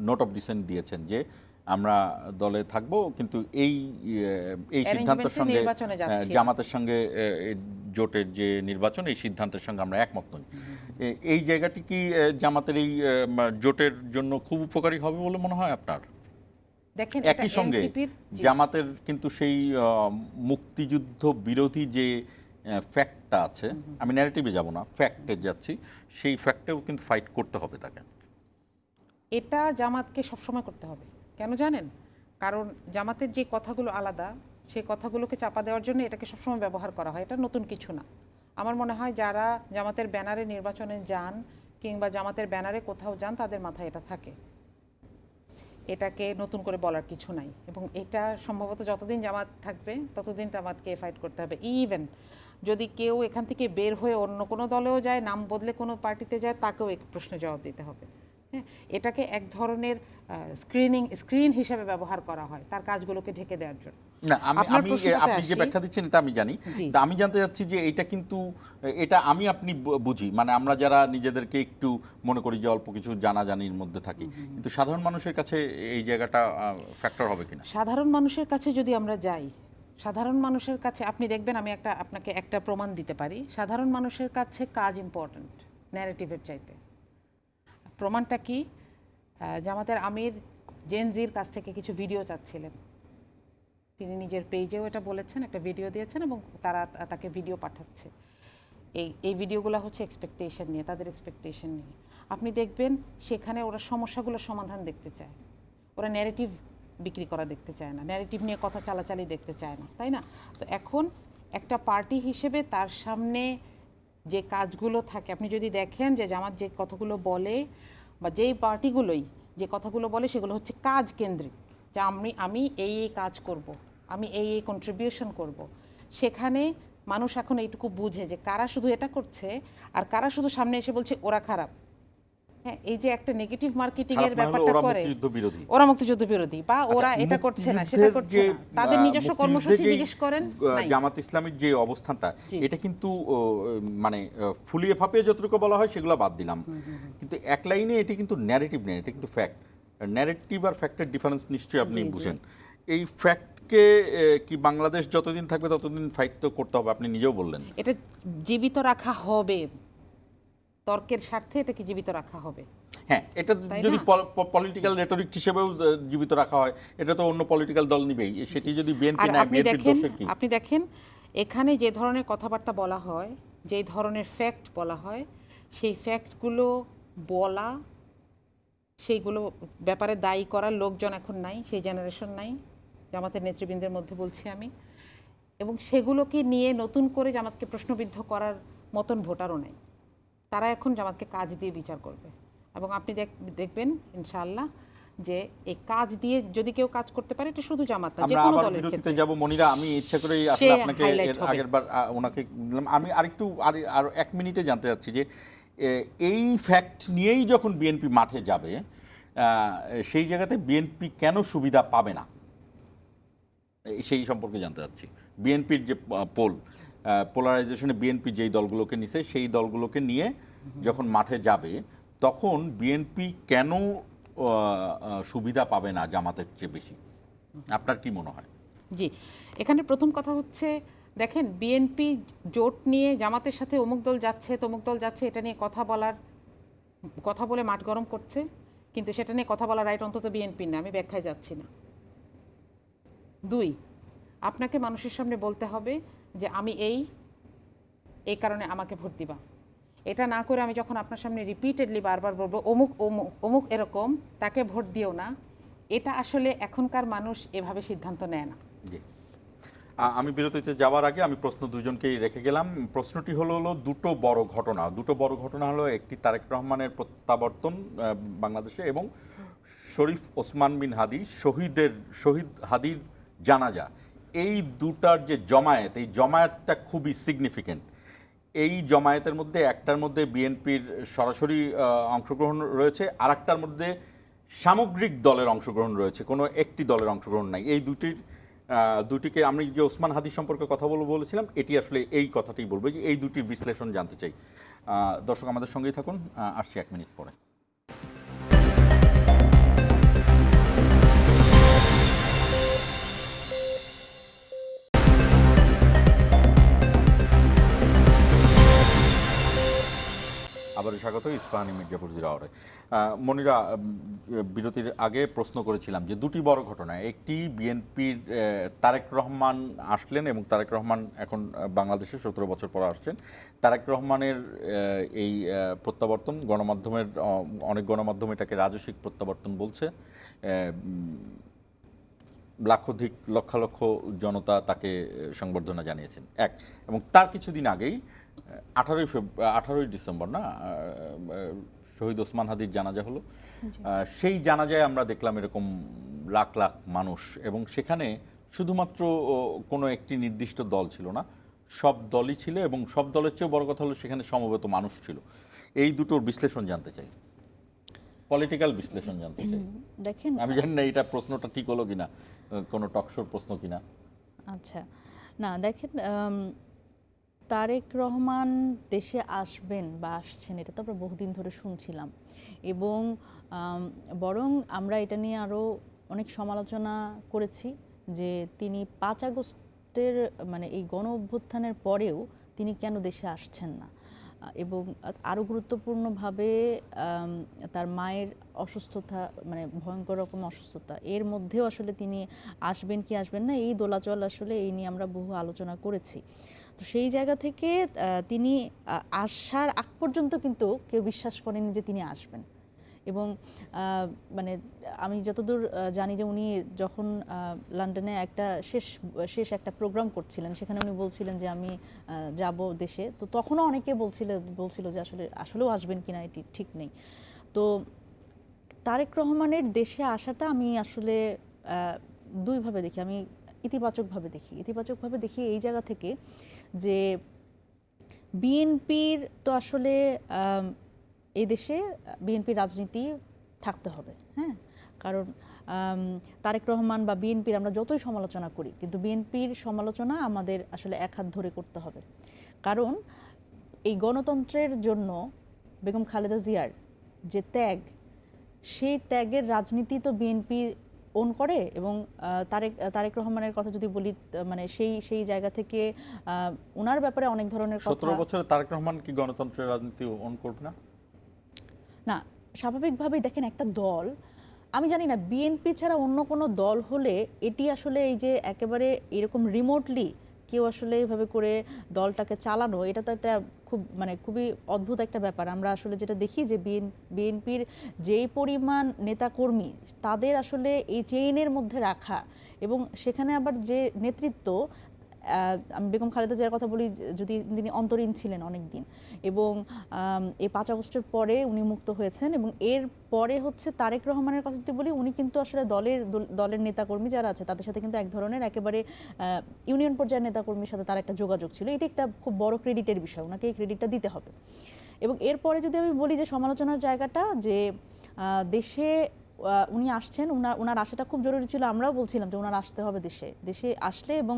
নোট অফ ডিসেন্ট দিয়েছেন যে আমরা দলে থাকব, কিন্তু এই সিদ্ধান্তের সঙ্গে জামাতের সঙ্গে জোটের যে নির্বাচন, এই সিদ্ধান্তের সঙ্গে আমরা একমত নই। এই জায়গাটি কি জামাতের এই জোটের জন্য খুব উপকারী হবে বলে মনে হয় আপনার? দেখেন, একই সঙ্গে জামাতের কিন্তু সেই মুক্তিযুদ্ধ বিরোধী যে ফ্যাক্টটা আছে, আমি ন্যারেটিভে যাব না, ফ্যাক্টে যাচ্ছি, সেই ফ্যাক্টেও কিন্তু ফাইট করতে হবে তাকে। এটা জামাতকে সবসময় করতে হবে। কেন জানেন? কারণ জামাতের যে কথাগুলো আলাদা, সেই কথাগুলোকে চাপা দেওয়ার জন্য এটাকে সবসময় ব্যবহার করা হয়। এটা নতুন কিছু না। আমার মনে হয় যারা জামাতের ব্যানারে নির্বাচনে যান কিংবা জামাতের ব্যানারে কোথাও যান, তাদের মাথায় এটা থাকে। এটাকে নতুন করে বলার কিছু নাই। এবং এটা সম্ভবত যতদিন জামাত থাকবে ততদিন জামাতকে ফাইট করতে হবে। ইভেন যদি কেউ এখান থেকে বের হয়ে অন্য কোনো দলেও যায়, নাম বদলে কোনো পার্টিতে যায়, তাকেও এই প্রশ্নের জবাব দিতে হবে। হ্যাঁ, এটাকে এক ধরনের স্ক্রিন হিসেবে ব্যবহার করা হয় তার কাজগুলোকে ঢেকে দেওয়ার জন্য। না, আপনি যে ব্যাখ্যা দিচ্ছেন এটা আমি জানি। আমি জানতে চাচ্ছি যে এটা কিন্তু আপনি বুঝি, মানে আমরা যারা নিজেদেরকে একটু মনে করি যে অল্প কিছু জানাজানির মধ্যে থাকি, কিন্তু সাধারণ মানুষের কাছে এই জায়গাটা ফ্যাক্টর হবে কিনা? সাধারণ মানুষের কাছে যদি আমরা যাই, সাধারণ মানুষের কাছে আপনি দেখবেন, আমি আপনাকে একটা প্রমাণ দিতে পারি। সাধারণ মানুষের কাছে কাজ ইম্পর্ট্যান্ট ন্যারেটিভের চাইতে। প্রমাণটা কি? জামাতের আমির জেনজির কাছ থেকে কিছু ভিডিও চাচ্ছিলেন, তিনি নিজের পেজেও এটা বলেছেন, একটা ভিডিও দিয়েছেন এবং তারা তাকে ভিডিও পাঠাচ্ছে। এই ভিডিওগুলো হচ্ছে এক্সপেকটেশন নিয়ে, তাদের এক্সপেকটেশন নিয়ে। আপনি দেখবেন সেখানে ওরা সমস্যাগুলোর সমাধান দেখতে চায়, ওরা ন্যারেটিভ বিক্রি করা দেখতে চায় না, ন্যারেটিভ নিয়ে কথা চালাচালি দেখতে চায় না, তাই না? তো এখন একটা পার্টি হিসেবে তার সামনে যে কাজগুলো থাকে, আপনি যদি দেখেন যে জামাত যে কথাগুলো বলে বা যেই পার্টিগুলোই যে কথাগুলো বলে সেগুলো হচ্ছে কাজ কেন্দ্রিক, যে আমি এই কাজ করব, আমি এই কন্ট্রিবিউশন করব। সেখানে মানুষ এখন এইটুকু বুঝে যে কারা শুধু এটা করছে আর কারা শুধু সামনে এসে বলছে ওরা খারাপ। হ্যাঁ, এই যে একটা নেগেটিভ মার্কেটিং এর ব্যাপারটা করে, ওরা মুক্তিযুদ্ধ বিরোধী বা ওরা এটা করছে না সেটা করছে না, তাদের নিজস্ব কর্মসূচি জিজ্ঞেস করেন। জামাত ইসলামীর যে অবস্থানটা, এটা কিন্তু মানে ফুলিয়ে ফাঁপিয়ে যতটুকু বলা হয় সেগুলো বাদ দিলাম, কিন্তু এক লাইনে এটি কিন্তু ন্যারেটিভ নেই, এটা কিন্তু ফ্যাক্ট। ন্যারেটিভ আর ফ্যাক্টের ডিফারেন্স নিশ্চয়ই আপনি বুঝেন। এই ফ্যাক্টকে কি বাংলাদেশ যতদিন থাকবে ততদিন ফাইট তো করতে হবে, আপনি নিজেও বললেন। এটা জীবিত রাখা হবে, তর্কের স্বার্থে এটাকে জীবিত রাখা হবে। হ্যাঁ, এটা যদি পলিটিক্যাল রেটরিক হিসেবেও জীবিত রাখা হয়, এটা তো অন্য পলিটিক্যাল দল নিবেই, সেটি যদি বিএনপি না, বিএনপির দোষের কি? আপনি দেখেন এখানে যে ধরনের কথাবার্তা বলা হয়, যে ধরনের ফ্যাক্ট বলা হয়, সেই ফ্যাক্টগুলো বলা, সেইগুলো ব্যাপারে দায়ী করার লোকজন এখন নাই, সেই জেনারেশন নাই জামাতের নেতৃবৃন্দের মধ্যে বলছি আমি, এবং সেগুলোকে নিয়ে নতুন করে জামাতকে প্রশ্নবিদ্ধ করার মতন ভোটারও নাই। তারা এখন জামাতকে কাজ দিয়ে বিচার করবে, এবং আপনি দেখবেন ইনশাআল্লাহ যে এই কাজ দিয়ে যদি কেউ কাজ করতে পারে, এটা শুধু জামাত না, যে কোনো দলের ক্ষেত্রে। যাব মনিরা, আমি ইচ্ছা করেই আসলে আপনাকে এর আগেরবার ওনাকে দিলাম, আমি আরেকটু আর 1 মিনিটে জানতে চাচ্ছি যে এই ফ্যাক্ট নিয়েই যখন বিএনপি মাঠে যাবে, সেই জায়গাতে বিএনপি কেন সুবিধা পাবে না, সেই সম্পর্কে জানতে চাচ্ছি। বিএনপির যে পোলারাইজেশনে বিএনপি যেই দলগুলোকে নিছে, সেই দলগুলোকে নিয়ে যখন মাঠে যাবে, তখন বিএনপি কেন সুবিধা পাবে না জামাতের চেয়ে বেশি, আপনার কি মনে হয়? জি, এখানে প্রথম কথা হচ্ছে, দেখেন বিএনপি জোট নিয়ে জামাতের সাথে অমুক দল যাচ্ছে তমুক দল যাচ্ছে, এটা নিয়ে কথা বলে মাঠ গরম করছে, কিন্তু সেটা নিয়ে কথা বলার রাইট অন্তত বিএনপির না, আমি ব্যাখ্যায় যাচ্ছি না। 2, আপনাকে মানুষের সামনে বলতে হবে যে আমি এই কারণে আমাকে ভোট দিবা। এটা না করে আমি যখন আপনার সামনে রিপিটেডলি বারবার বলবো অমুক অমুক অমুক এরকম, তাকে ভোট দিও না, এটা আসলে এখনকার মানুষ এভাবে সিদ্ধান্ত নেয় না। জি, আমি বিরতিতে যাওয়ার আগে আমি প্রশ্ন দুজনকেই রেখে গেলাম। প্রশ্নটি হলো দুটো বড় ঘটনা হলো, একটি তারেক রহমানের প্রত্যাবর্তন বাংলাদেশে, এবং শরীফ ওসমান বিন হাদি শহীদ হাদির জানাজা। এই দুটার যে জমায়েত, এই জমায়েতটা খুবই সিগনিফিকেন্ট। এই জমায়েতের মধ্যে একটার মধ্যে বিএনপির সরাসরি অংশগ্রহণ রয়েছে, আর একটার মধ্যে সামগ্রিক দলের অংশগ্রহণ রয়েছে, কোনো একটি দলের অংশগ্রহণ নাই। এই দুটিকে আমি যে ওসমান হাদি সম্পর্কে কথা বলেছিলাম, এটি আসলে এই কথাটাই বলবো, যে এই দুটির বিশ্লেষণ জানতে চাই। দর্শক আমাদের সঙ্গেই থাকুন, আসছি 1 মিনিট পরে। আবারও স্বাগত ইস্পাহানি মির্জাপুর জিরাওয়ারে। মনিরা, বিরতির আগে প্রশ্ন করেছিলাম যে দুটি বড় ঘটনা, একটি বিএনপির তারেক রহমান আসলেন, এবং তারেক রহমান এখন বাংলাদেশে 17 বছর পর আসছেন। তারেক রহমানের এই প্রত্যাবর্তন, গণমাধ্যমের অনেক গণমাধ্যম এটাকে রাজস্বিক প্রত্যাবর্তন বলছে। লক্ষ লক্ষ জনতা তাকে সংবর্ধনা জানিয়েছেন, এবং তার কিছুদিন আগেই 18ই ডিসেম্বর না, শহীদ ওসমান হাদির জানাজা হলো। সেই জানাজায় আমরা দেখলাম এরকম লাখ লাখ মানুষ, এবং সেখানে শুধুমাত্র কোনো একটি নির্দিষ্ট দল ছিল না, সব দলই ছিল, এবং সব দলের চেয়েও বড় কথা হলো সেখানে সমবেত মানুষ ছিল। এই দুটোর বিশ্লেষণ জানতে চাই, পলিটিক্যাল বিশ্লেষণ জানতে চাই। দেখেন, আমি জানি না এটা প্রশ্নটা ঠিক হলো কিনা, কোনো টকশোর প্রশ্ন কিনা। আচ্ছা, না দেখেন, তারেক রহমান দেশে আসবেন বা আসছেন, এটা তো আমরা বহুদিন ধরে শুনছিলাম, এবং বরং আমরা এটা নিয়ে আরও অনেক সমালোচনা করেছি যে তিনি 5 আগস্টের মানে এই গণ অভ্যুত্থানের পরেও তিনি কেন দেশে আসছেন না, এবং আরও গুরুত্বপূর্ণভাবে তার মায়ের অসুস্থতা, মানে ভয়ঙ্কর রকম অসুস্থতা, এর মধ্যেও আসলে তিনি আসবেন কি আসবেন না, এই দোলাচল আসলে এই নিয়ে আমরা বহু আলোচনা করেছি। তো সেই জায়গা থেকে তিনি আসার আগ পর্যন্ত কিন্তু কেউ বিশ্বাস করেনি যে তিনি আসবেন, এবং মানে আমি যতদূর জানি যে উনি যখন লন্ডনে একটা শেষ একটা প্রোগ্রাম করছিলেন, সেখানে উনি বলছিলেন যে আমি যাব দেশে। তো তখনও অনেকে বলছিল যে আসলেও আসবেন কিনা এটি ঠিক নেই। তো তারেক রহমানের দেশে আসাটা আমি আসলে দুইভাবে দেখি। আমি ইতিবাচকভাবে দেখি এই জায়গা থেকে যে বিএনপির তো আসলে এই দেশে বিএনপির রাজনীতি থাকতে হবে, হ্যাঁ, কারণ তারেক রহমান বা বিএনপির আমরা যতই সমালোচনা করি, কিন্তু বিএনপির সমালোচনা আমাদের আসলে এক হাত ধরে করতে হবে। কারণ এই গণতন্ত্রের জন্য বেগম খালেদা জিয়ার যে ত্যাগ, সেই ত্যাগের রাজনীতি তো বিএনপি ওন করে। এবং তারেক রহমানের কথা যদি বলি, মানে সেই জায়গা থেকে ওনার ব্যাপারে অনেক ধরনের কথা। 17 বছরে তারেক রহমান কি গণতন্ত্রের রাজনীতি অন করবে না? না, স্বাভাবিকভাবেই দেখেন একটা দল, আমি জানি না বিএনপি ছাড়া অন্য কোনো দল হলে এটি আসলে এই যে একেবারে এরকম রিমোটলি কেউ আসলে এইভাবে করে দলটাকে চালানো, এটা তো একটা খুবই অদ্ভুত একটা ব্যাপার। আমরা আসলে যেটা দেখি যে বিএনপির যেই পরিমাণ নেতাকর্মী, তাদের আসলে এই চেইনের মধ্যে রাখা, এবং সেখানে আবার যে নেতৃত্ব, আমি বেগম খালেদা জিয়ার কথা বলি, যদি তিনি অন্তরীণ ছিলেন অনেক দিন, এবং এই 5 আগস্টের পরে উনি মুক্ত হয়েছেন, এবং এর পরে হচ্ছে তারেক রহমানের কথা যদি বলি, উনি কিন্তু আসলে দলের নেতাকর্মী যারা আছে তাদের সাথে কিন্তু এক ধরনের একেবারে ইউনিয়ন পর্যায়ের নেতাকর্মীর সাথে তার একটা যোগাযোগ ছিল। এটা একটা খুব বড় ক্রেডিটের বিষয়, ওনাকে এই ক্রেডিটটা দিতে হবে। এবং এরপরে যদি আমি বলি যে সমালোচনার জায়গাটা, যে দেশে উনি আসছেন, ওনার আসাটা খুব জরুরি ছিল। আমরাও বলছিলাম যে ওনার আসতে হবে দেশে আসলে, এবং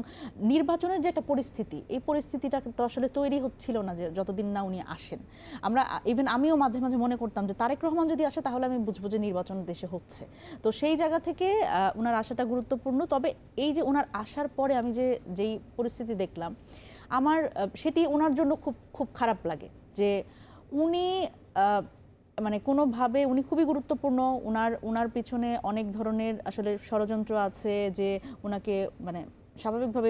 নির্বাচনের যে একটা পরিস্থিতি, এই পরিস্থিতিটা তো আসলে তৈরি হচ্ছিল না যে যতদিন না উনি আসেন। আমিও মাঝে মাঝে মনে করতাম যে তারেক রহমান যদি আসে তাহলে আমি বুঝবো যে নির্বাচন দেশে হচ্ছে। তো সেই জায়গা থেকে ওনার আসাটা গুরুত্বপূর্ণ। তবে এই যে ওনার আসার পরে আমি যেই পরিস্থিতি দেখলাম, আমার সেটি ওনার জন্য খুব খুব খারাপ লাগে যে উনি মানে কোনোভাবে, উনি খুবই গুরুত্বপূর্ণ, ওনার পিছনে অনেক ধরনের আসলে ষড়যন্ত্র আছে, যে ওনাকে মানে স্বাভাবিকভাবে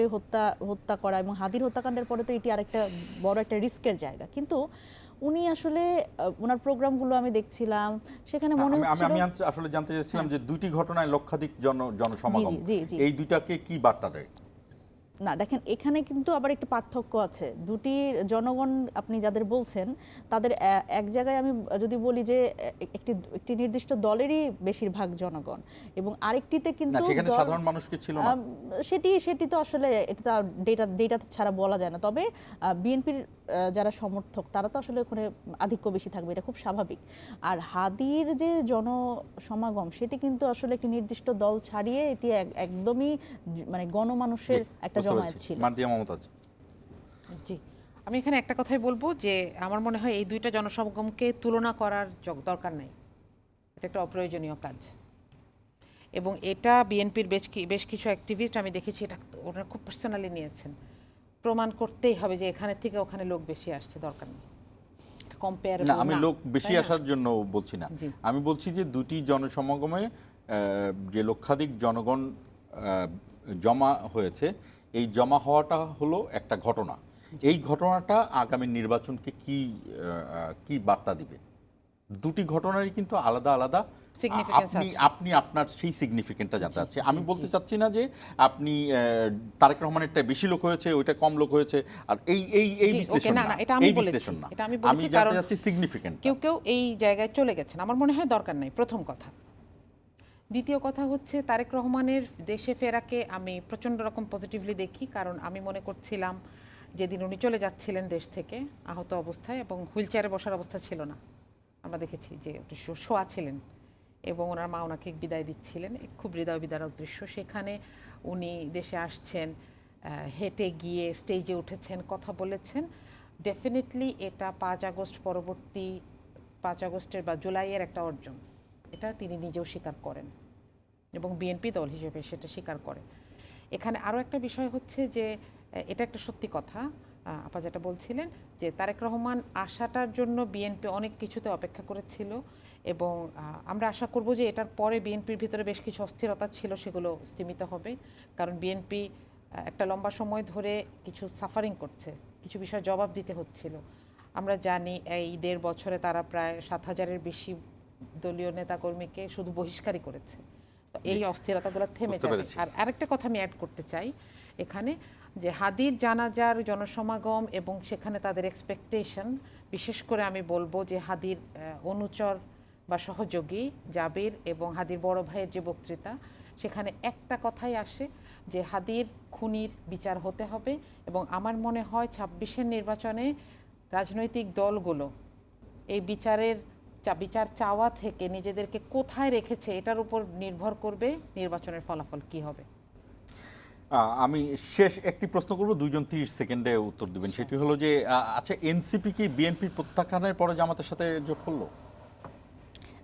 হত্যা করা, এবং হাদির হত্যাকাণ্ডের পরে তো এটি আরেকটা বড় একটা রিস্কের জায়গা। কিন্তু উনি আসলে ওনার প্রোগ্রামগুলো আমি দেখছিলাম, সেখানে মনে হচ্ছিল, আমি আসলে জানতে চাইছিলাম যে দুটি ঘটনায় লক্ষাধিক জনসমাগম, জি। এই দুইটাকে কি বার্তা দেয়? না দেখেন, এখানে কিন্তু আবার একটু পার্থক্য আছে। দুটি জনগণ আপনি যাদের বলছেন, তাদের এক জায়গায় আমি যদি বলি যে একটি নির্দিষ্ট দলেরই বেশিরভাগ জনগণ, এবং আরেকটিতে কিন্তু সেখানে সাধারণ মানুষকে ছিল না। সেটি তো আসলে এটা ডেটা ছাড়া বলা যায় না। তবে বিএনপির যারা সমর্থক, তারা তো আসলে ওখানে আধিক্য বেশি থাকবে, এটা খুব স্বাভাবিক। আর হাদির যে জনসমাগম, সেটি কিন্তু আসলে একটি নির্দিষ্ট দল ছাড়িয়ে এটি একদমই মানে গণমানুষের একটা জমায়েত ছিল। মার্দিয়া মমতাজ। জি, আমি এখানে একটা কথাই বলবো যে আমার মনে হয় এই দুইটা জনসমাগমকে তুলনা করার দরকার নাই। এটা একটা অপ্রয়োজনীয় কাজ, এবং এটা বিএনপির বেশ কিছু অ্যাক্টিভিস্ট আমি দেখেছি, এটা ওনারা খুব পার্সোনালি নিয়েছেন। প্রমাণ করতেই হবে যে এখানে থেকে ওখানে লোক বেশি আসছে, দরকার নেই। কম্পেয়ার না, আমি লোক বেশি আসার জন্য বলছি না, আমি বলছি যে দুটি জনসমাগমে যে লক্ষাধিক জনগণ জমা হয়েছে, এই জমা হওয়াটা হলো একটা ঘটনা। এই ঘটনাটা আগামী নির্বাচনকে কি বার্তা দিবে? দুটি ঘটনারই কিন্তু আলাদা আলাদা আপনি আপনার সেই সিগনিফিকেন্টটা জানতে চাচ্ছি। আমি বলতে চাচ্ছি না যে আপনি তারেক রহমানেরটা বেশি লোক হয়েছে, ওইটা কম লোক হয়েছে, আর এই বিশ্লেষণ না, এই বিশ্লেষণ না, আমি জানতে চাচ্ছি সিগনিফিকেন্ট। কেউ এই জায়গায় চলে গেছেন, আমার মনে হয় দরকার নাই, প্রথম কথা। দ্বিতীয় কথা হচ্ছে, তারেক রহমানের দেশে ফেরাকে আমি প্রচণ্ড রকম পজিটিভলি দেখি, কারণ আমি মনে করছিলাম যেদিন উনি চলে যাচ্ছিলেন দেশ থেকে আহত অবস্থায়, এবং হুইল চেয়ারে বসার অবস্থা ছিল না, আমরা দেখেছি যে শোয়া ছিলেন, এবং ওনার মা ওনাকে বিদায় দিচ্ছিলেন, খুব হৃদয় বিদারক দৃশ্য। সেখানে উনি দেশে আসছেন, হেঁটে গিয়ে স্টেজে উঠেছেন, কথা বলেছেন। ডেফিনেটলি এটা 5 আগস্ট পরবর্তী 5 আগস্টের বা জুলাইয়ের একটা অর্জন, এটা তিনি নিজেও স্বীকার করেন, এবং বিএনপি দল হিসেবে সেটা স্বীকার করে। এখানে আরও একটা বিষয় হচ্ছে যে এটা একটা সত্যি কথা, আপা যেটা বলছিলেন যে তারেক রহমান আসাটার জন্য বিএনপি অনেক কিছুতে অপেক্ষা করেছিল, এবং আমরা আশা করব যে এটার পরে বিএনপির ভিতরে বেশ কিছু অস্থিরতা ছিল, সেগুলো স্তিমিত হবে। কারণ বিএনপি একটা লম্বা সময় ধরে কিছু সাফারিং করছে, কিছু বিষয় জবাব দিতে হচ্ছিল। আমরা জানি এই 1.5 বছরে তারা প্রায় 7,000-এর বেশি দলীয় নেতাকর্মীকে শুধু বহিষ্কারই করেছে। তো এই অস্থিরতাগুলো থেমে বুঝতে যাবে। পেরেছি। আর আরেকটা কথা আমি অ্যাড করতে চাই এখানে, যে হাদির জানাজার জনসমাগম এবং সেখানে তাদের এক্সপেকটেশন, বিশেষ করে আমি বলবো যে হাদির অনুচর বা সহযোগী জাবির এবং হাদির বড় ভাইয়ের যে বক্তৃতা, সেখানে একটা কথাই আসে যে হাদির খুনির বিচার হতে হবে। এবং আমার মনে হয় 26-এর নির্বাচনে রাজনৈতিক দলগুলো এই বিচার চাওয়া থেকে নিজেদেরকে কোথায় রেখেছে এটার উপর নির্ভর করবে নির্বাচনের ফলাফল কি হবে। আমি শেষ একটি প্রশ্ন করব, 2জন 30 সেকেন্ডে উত্তর দিবেন। সেটি হলো যে আচ্ছা, এনসিপি কি বিএনপির প্রত্যাখ্যানের পরে জামাতের সাথে যোগ করলো?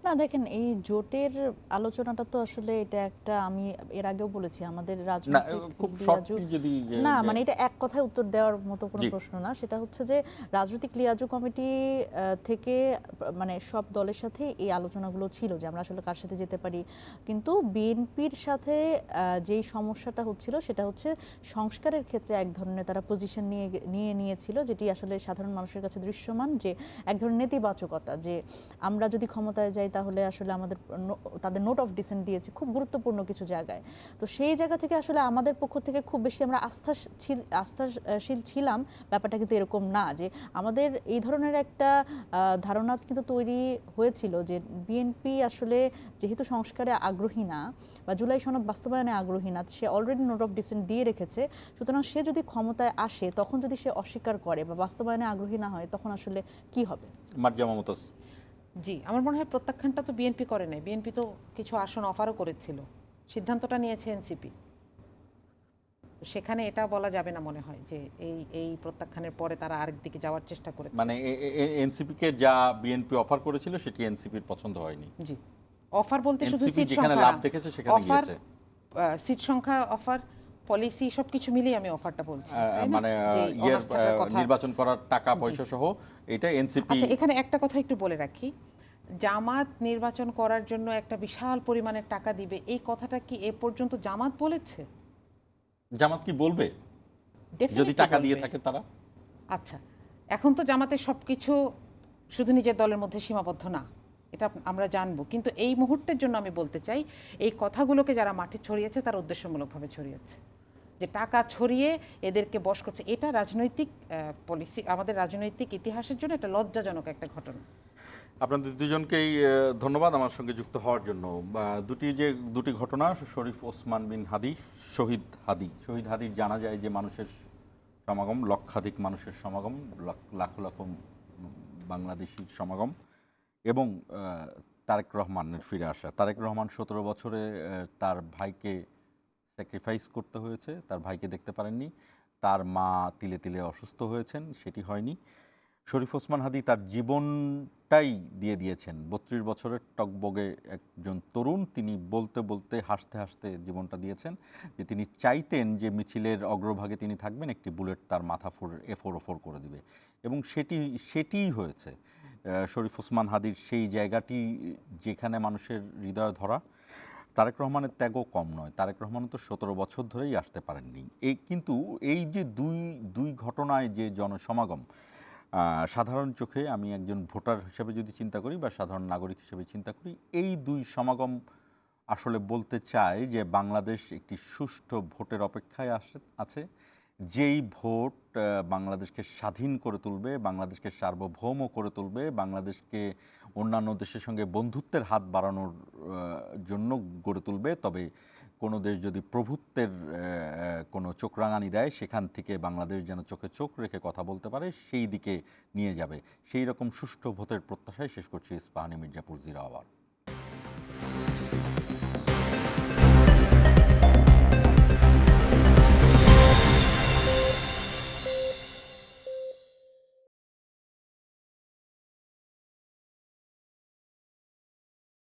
না দেখেন, এই জোটের আলোচনাটা তো আসলে এটা একটা, আমি এর আগেও বলেছি আমাদের না, রাজনৈতিক খুব লিয়াজু, শর্টলি যদি না মানে এটা এক কথায় উত্তর দেওয়ার মতো কোনো জি। প্রশ্ন না। সেটা হচ্ছে যে রাজনৈতিক লিয়াজু কমিটি থেকে মানে সব দলের সাথে এই আলোচনাগুলো ছিল যে আমরা আসলে কার সাথে যেতে পারি, কিন্তু বিএনপির সাথে যেই সমস্যাটা হচ্ছিল সেটা হচ্ছে সংস্কারের ক্ষেত্রে এক ধরনের তারা পজিশন নিয়েছিল, যেটি আসলে সাধারণ মানুষের কাছে দৃশ্যমান, যে এক ধরনের নেতিবাচকতা, যে আমরা যদি ক্ষমতায় যাই তাহলে আসলে তাদের নোট অফ ডিসেন্ট দিয়েছে খুব গুরুত্বপূর্ণ কিছু জায়গায়। তো সেই জায়গা থেকে আসলে আমাদের পক্ষ থেকে খুব বেশি আমরা আস্থাশীল ছিলাম। ব্যাপারটা কিন্তু এরকম না, যে আমাদের এই ধরনের একটা ধারণা কিন্তু তৈরি হয়েছিল যে বিএনপি আসলে যেহেতু সংস্কারে আগ্রহী না বা জুলাই সনদ বাস্তবায়নে আগ্রহী না, সে অলরেডি নোট অফ ডিসেন্ট দিয়ে রেখেছে। সুতরাং সে যদি ক্ষমতায় আসে তখন যদি সে অস্বীকার করে বা বাস্তবায়নে আগ্রহী না হয় তখন আসলে কি হবে? মার্জিয়া মমতাজ। জি, আমার মনে হয় প্রত্যাখ্যানটা তো বিএনপি করে নাই, বিএনপি তো কিছু আসন অফারও করেছিল, সিদ্ধান্তটা নিয়েছে এনসিপি। সেখানে এটা বলা যাবে না মনে হয় যে এই প্রত্যাখ্যানের পরে তারা আরেক দিকে যাওয়ার চেষ্টা করেছে। মানে এনসিপি কে যা বিএনপি অফার করেছিল সেটি এনসিপির পছন্দ হয়নি। জি, অফার বলতে শুধু NCP সিট যেখানে সংখ্যা, লাভ দেখেছে সেখানে অফার গিয়েছে। সিট সংখ্যা, অফার, পলিসি সবকিছু মিলিয়ে আমি অফারটা বলছি, তাই না? মানে যে অনাস্থা থাকার কথা। নির্বাচন করার টাকা পয়সা সহ এটা এনসিপি। আচ্ছা, এখানে একটা কথা একটু বলে রাখি, জামাত নির্বাচন করার জন্য একটা বিশাল পরিমাণের টাকা দিবে, এই কথাটা কি এ পর্যন্ত জামাত বলেছে? জামাত কি বলবে যদি Definitely টাকা দিয়ে বলবে। থাকে তারা? আচ্ছা, এখন তো জামাতের সবকিছু শুধু নিজের দলের মধ্যে সীমাবদ্ধ না, এটা আমরা জানবো, কিন্তু এই মুহূর্তের জন্য আমি বলতে চাই এই কথাগুলোকে যারা মাঠে ছড়িয়েছে তারা উদ্দেশ্যমূলকভাবে ছড়িয়েছে, যে টাকা ছড়িয়ে এদেরকে বশ করছে। এটা রাজনৈতিক পলিসি, আমাদের রাজনৈতিক ইতিহাসের জন্য এটা লজ্জাজনক একটা ঘটনা। আপনাদের দুজনকেই ধন্যবাদ আমার সঙ্গে যুক্ত হওয়ার জন্য। দুটি ঘটনা, শরীফ ওসমান বিন হাদি, শহীদ হাদির জানা যায় যে মানুষের সমাগম, লক্ষাধিক মানুষের সমাগম, লাখ লাখ বাংলাদেশির সমাগম, এবং তারেক রহমানের ফিরে আসা। তারেক রহমান 17 বছরে তার ভাইকে স্যাক্রিফাইস করতে হয়েছে, তার ভাইকে দেখতে পারেননি। তার মা তিলে তিলে অসুস্থ হয়েছেন, সেটি হয়নি। শরীফ ওসমান হাদি তার জীবনটাই দিয়ে দিয়েছেন। 32 বছরের টকবগে একজন তরুণ, তিনি বলতে বলতে হাসতে হাসতে জীবনটা দিয়েছেন, যে তিনি চাইতেন যে মিছিলের অগ্রভাগে তিনি থাকবেন, একটি বুলেট তার মাথা এফোর করে দিবে, এবং সেটিই হয়েছে। শরীফ ওসমান হাদির সেই জায়গাটি যেখানে মানুষের হৃদয় ধরা। তারেক রহমানের ত্যাগও কম নয়, তারেক রহমান তো 17 বছর ধরেই আসতে পারেননি। কিন্তু এই যে দুই ঘটনায় যে জনসমাগম, সাধারণ চোখে আমি একজন ভোটার হিসেবে যদি চিন্তা করি বা সাধারণ নাগরিক হিসেবে চিন্তা করি, এই দুই সমাগম আসলে বলতে চায় যে বাংলাদেশ একটি সুষ্ঠু ভোটের অপেক্ষায় আছে, যেই ভোট বাংলাদেশকে স্বাধীন করে তুলবে, বাংলাদেশকে সার্বভৌম করে তুলবে, বাংলাদেশকে অন্যান্য দেশের সঙ্গে বন্ধুত্বের হাত বাড়ানোর জন্য গড়ে তুলবে। তবে কোনো দেশ যদি প্রভুত্বের কোনো চোখরাঙানি দেয়, সেখান থেকে বাংলাদেশ যেন চোখে চোখ রেখে কথা বলতে পারে, সেই দিকে নিয়ে যাবে। সেই রকম সুষ্ঠু ভোটের প্রত্যাশায় শেষ করছি ইস্পাহানি মির্জাপুর জিরা আওয়ার।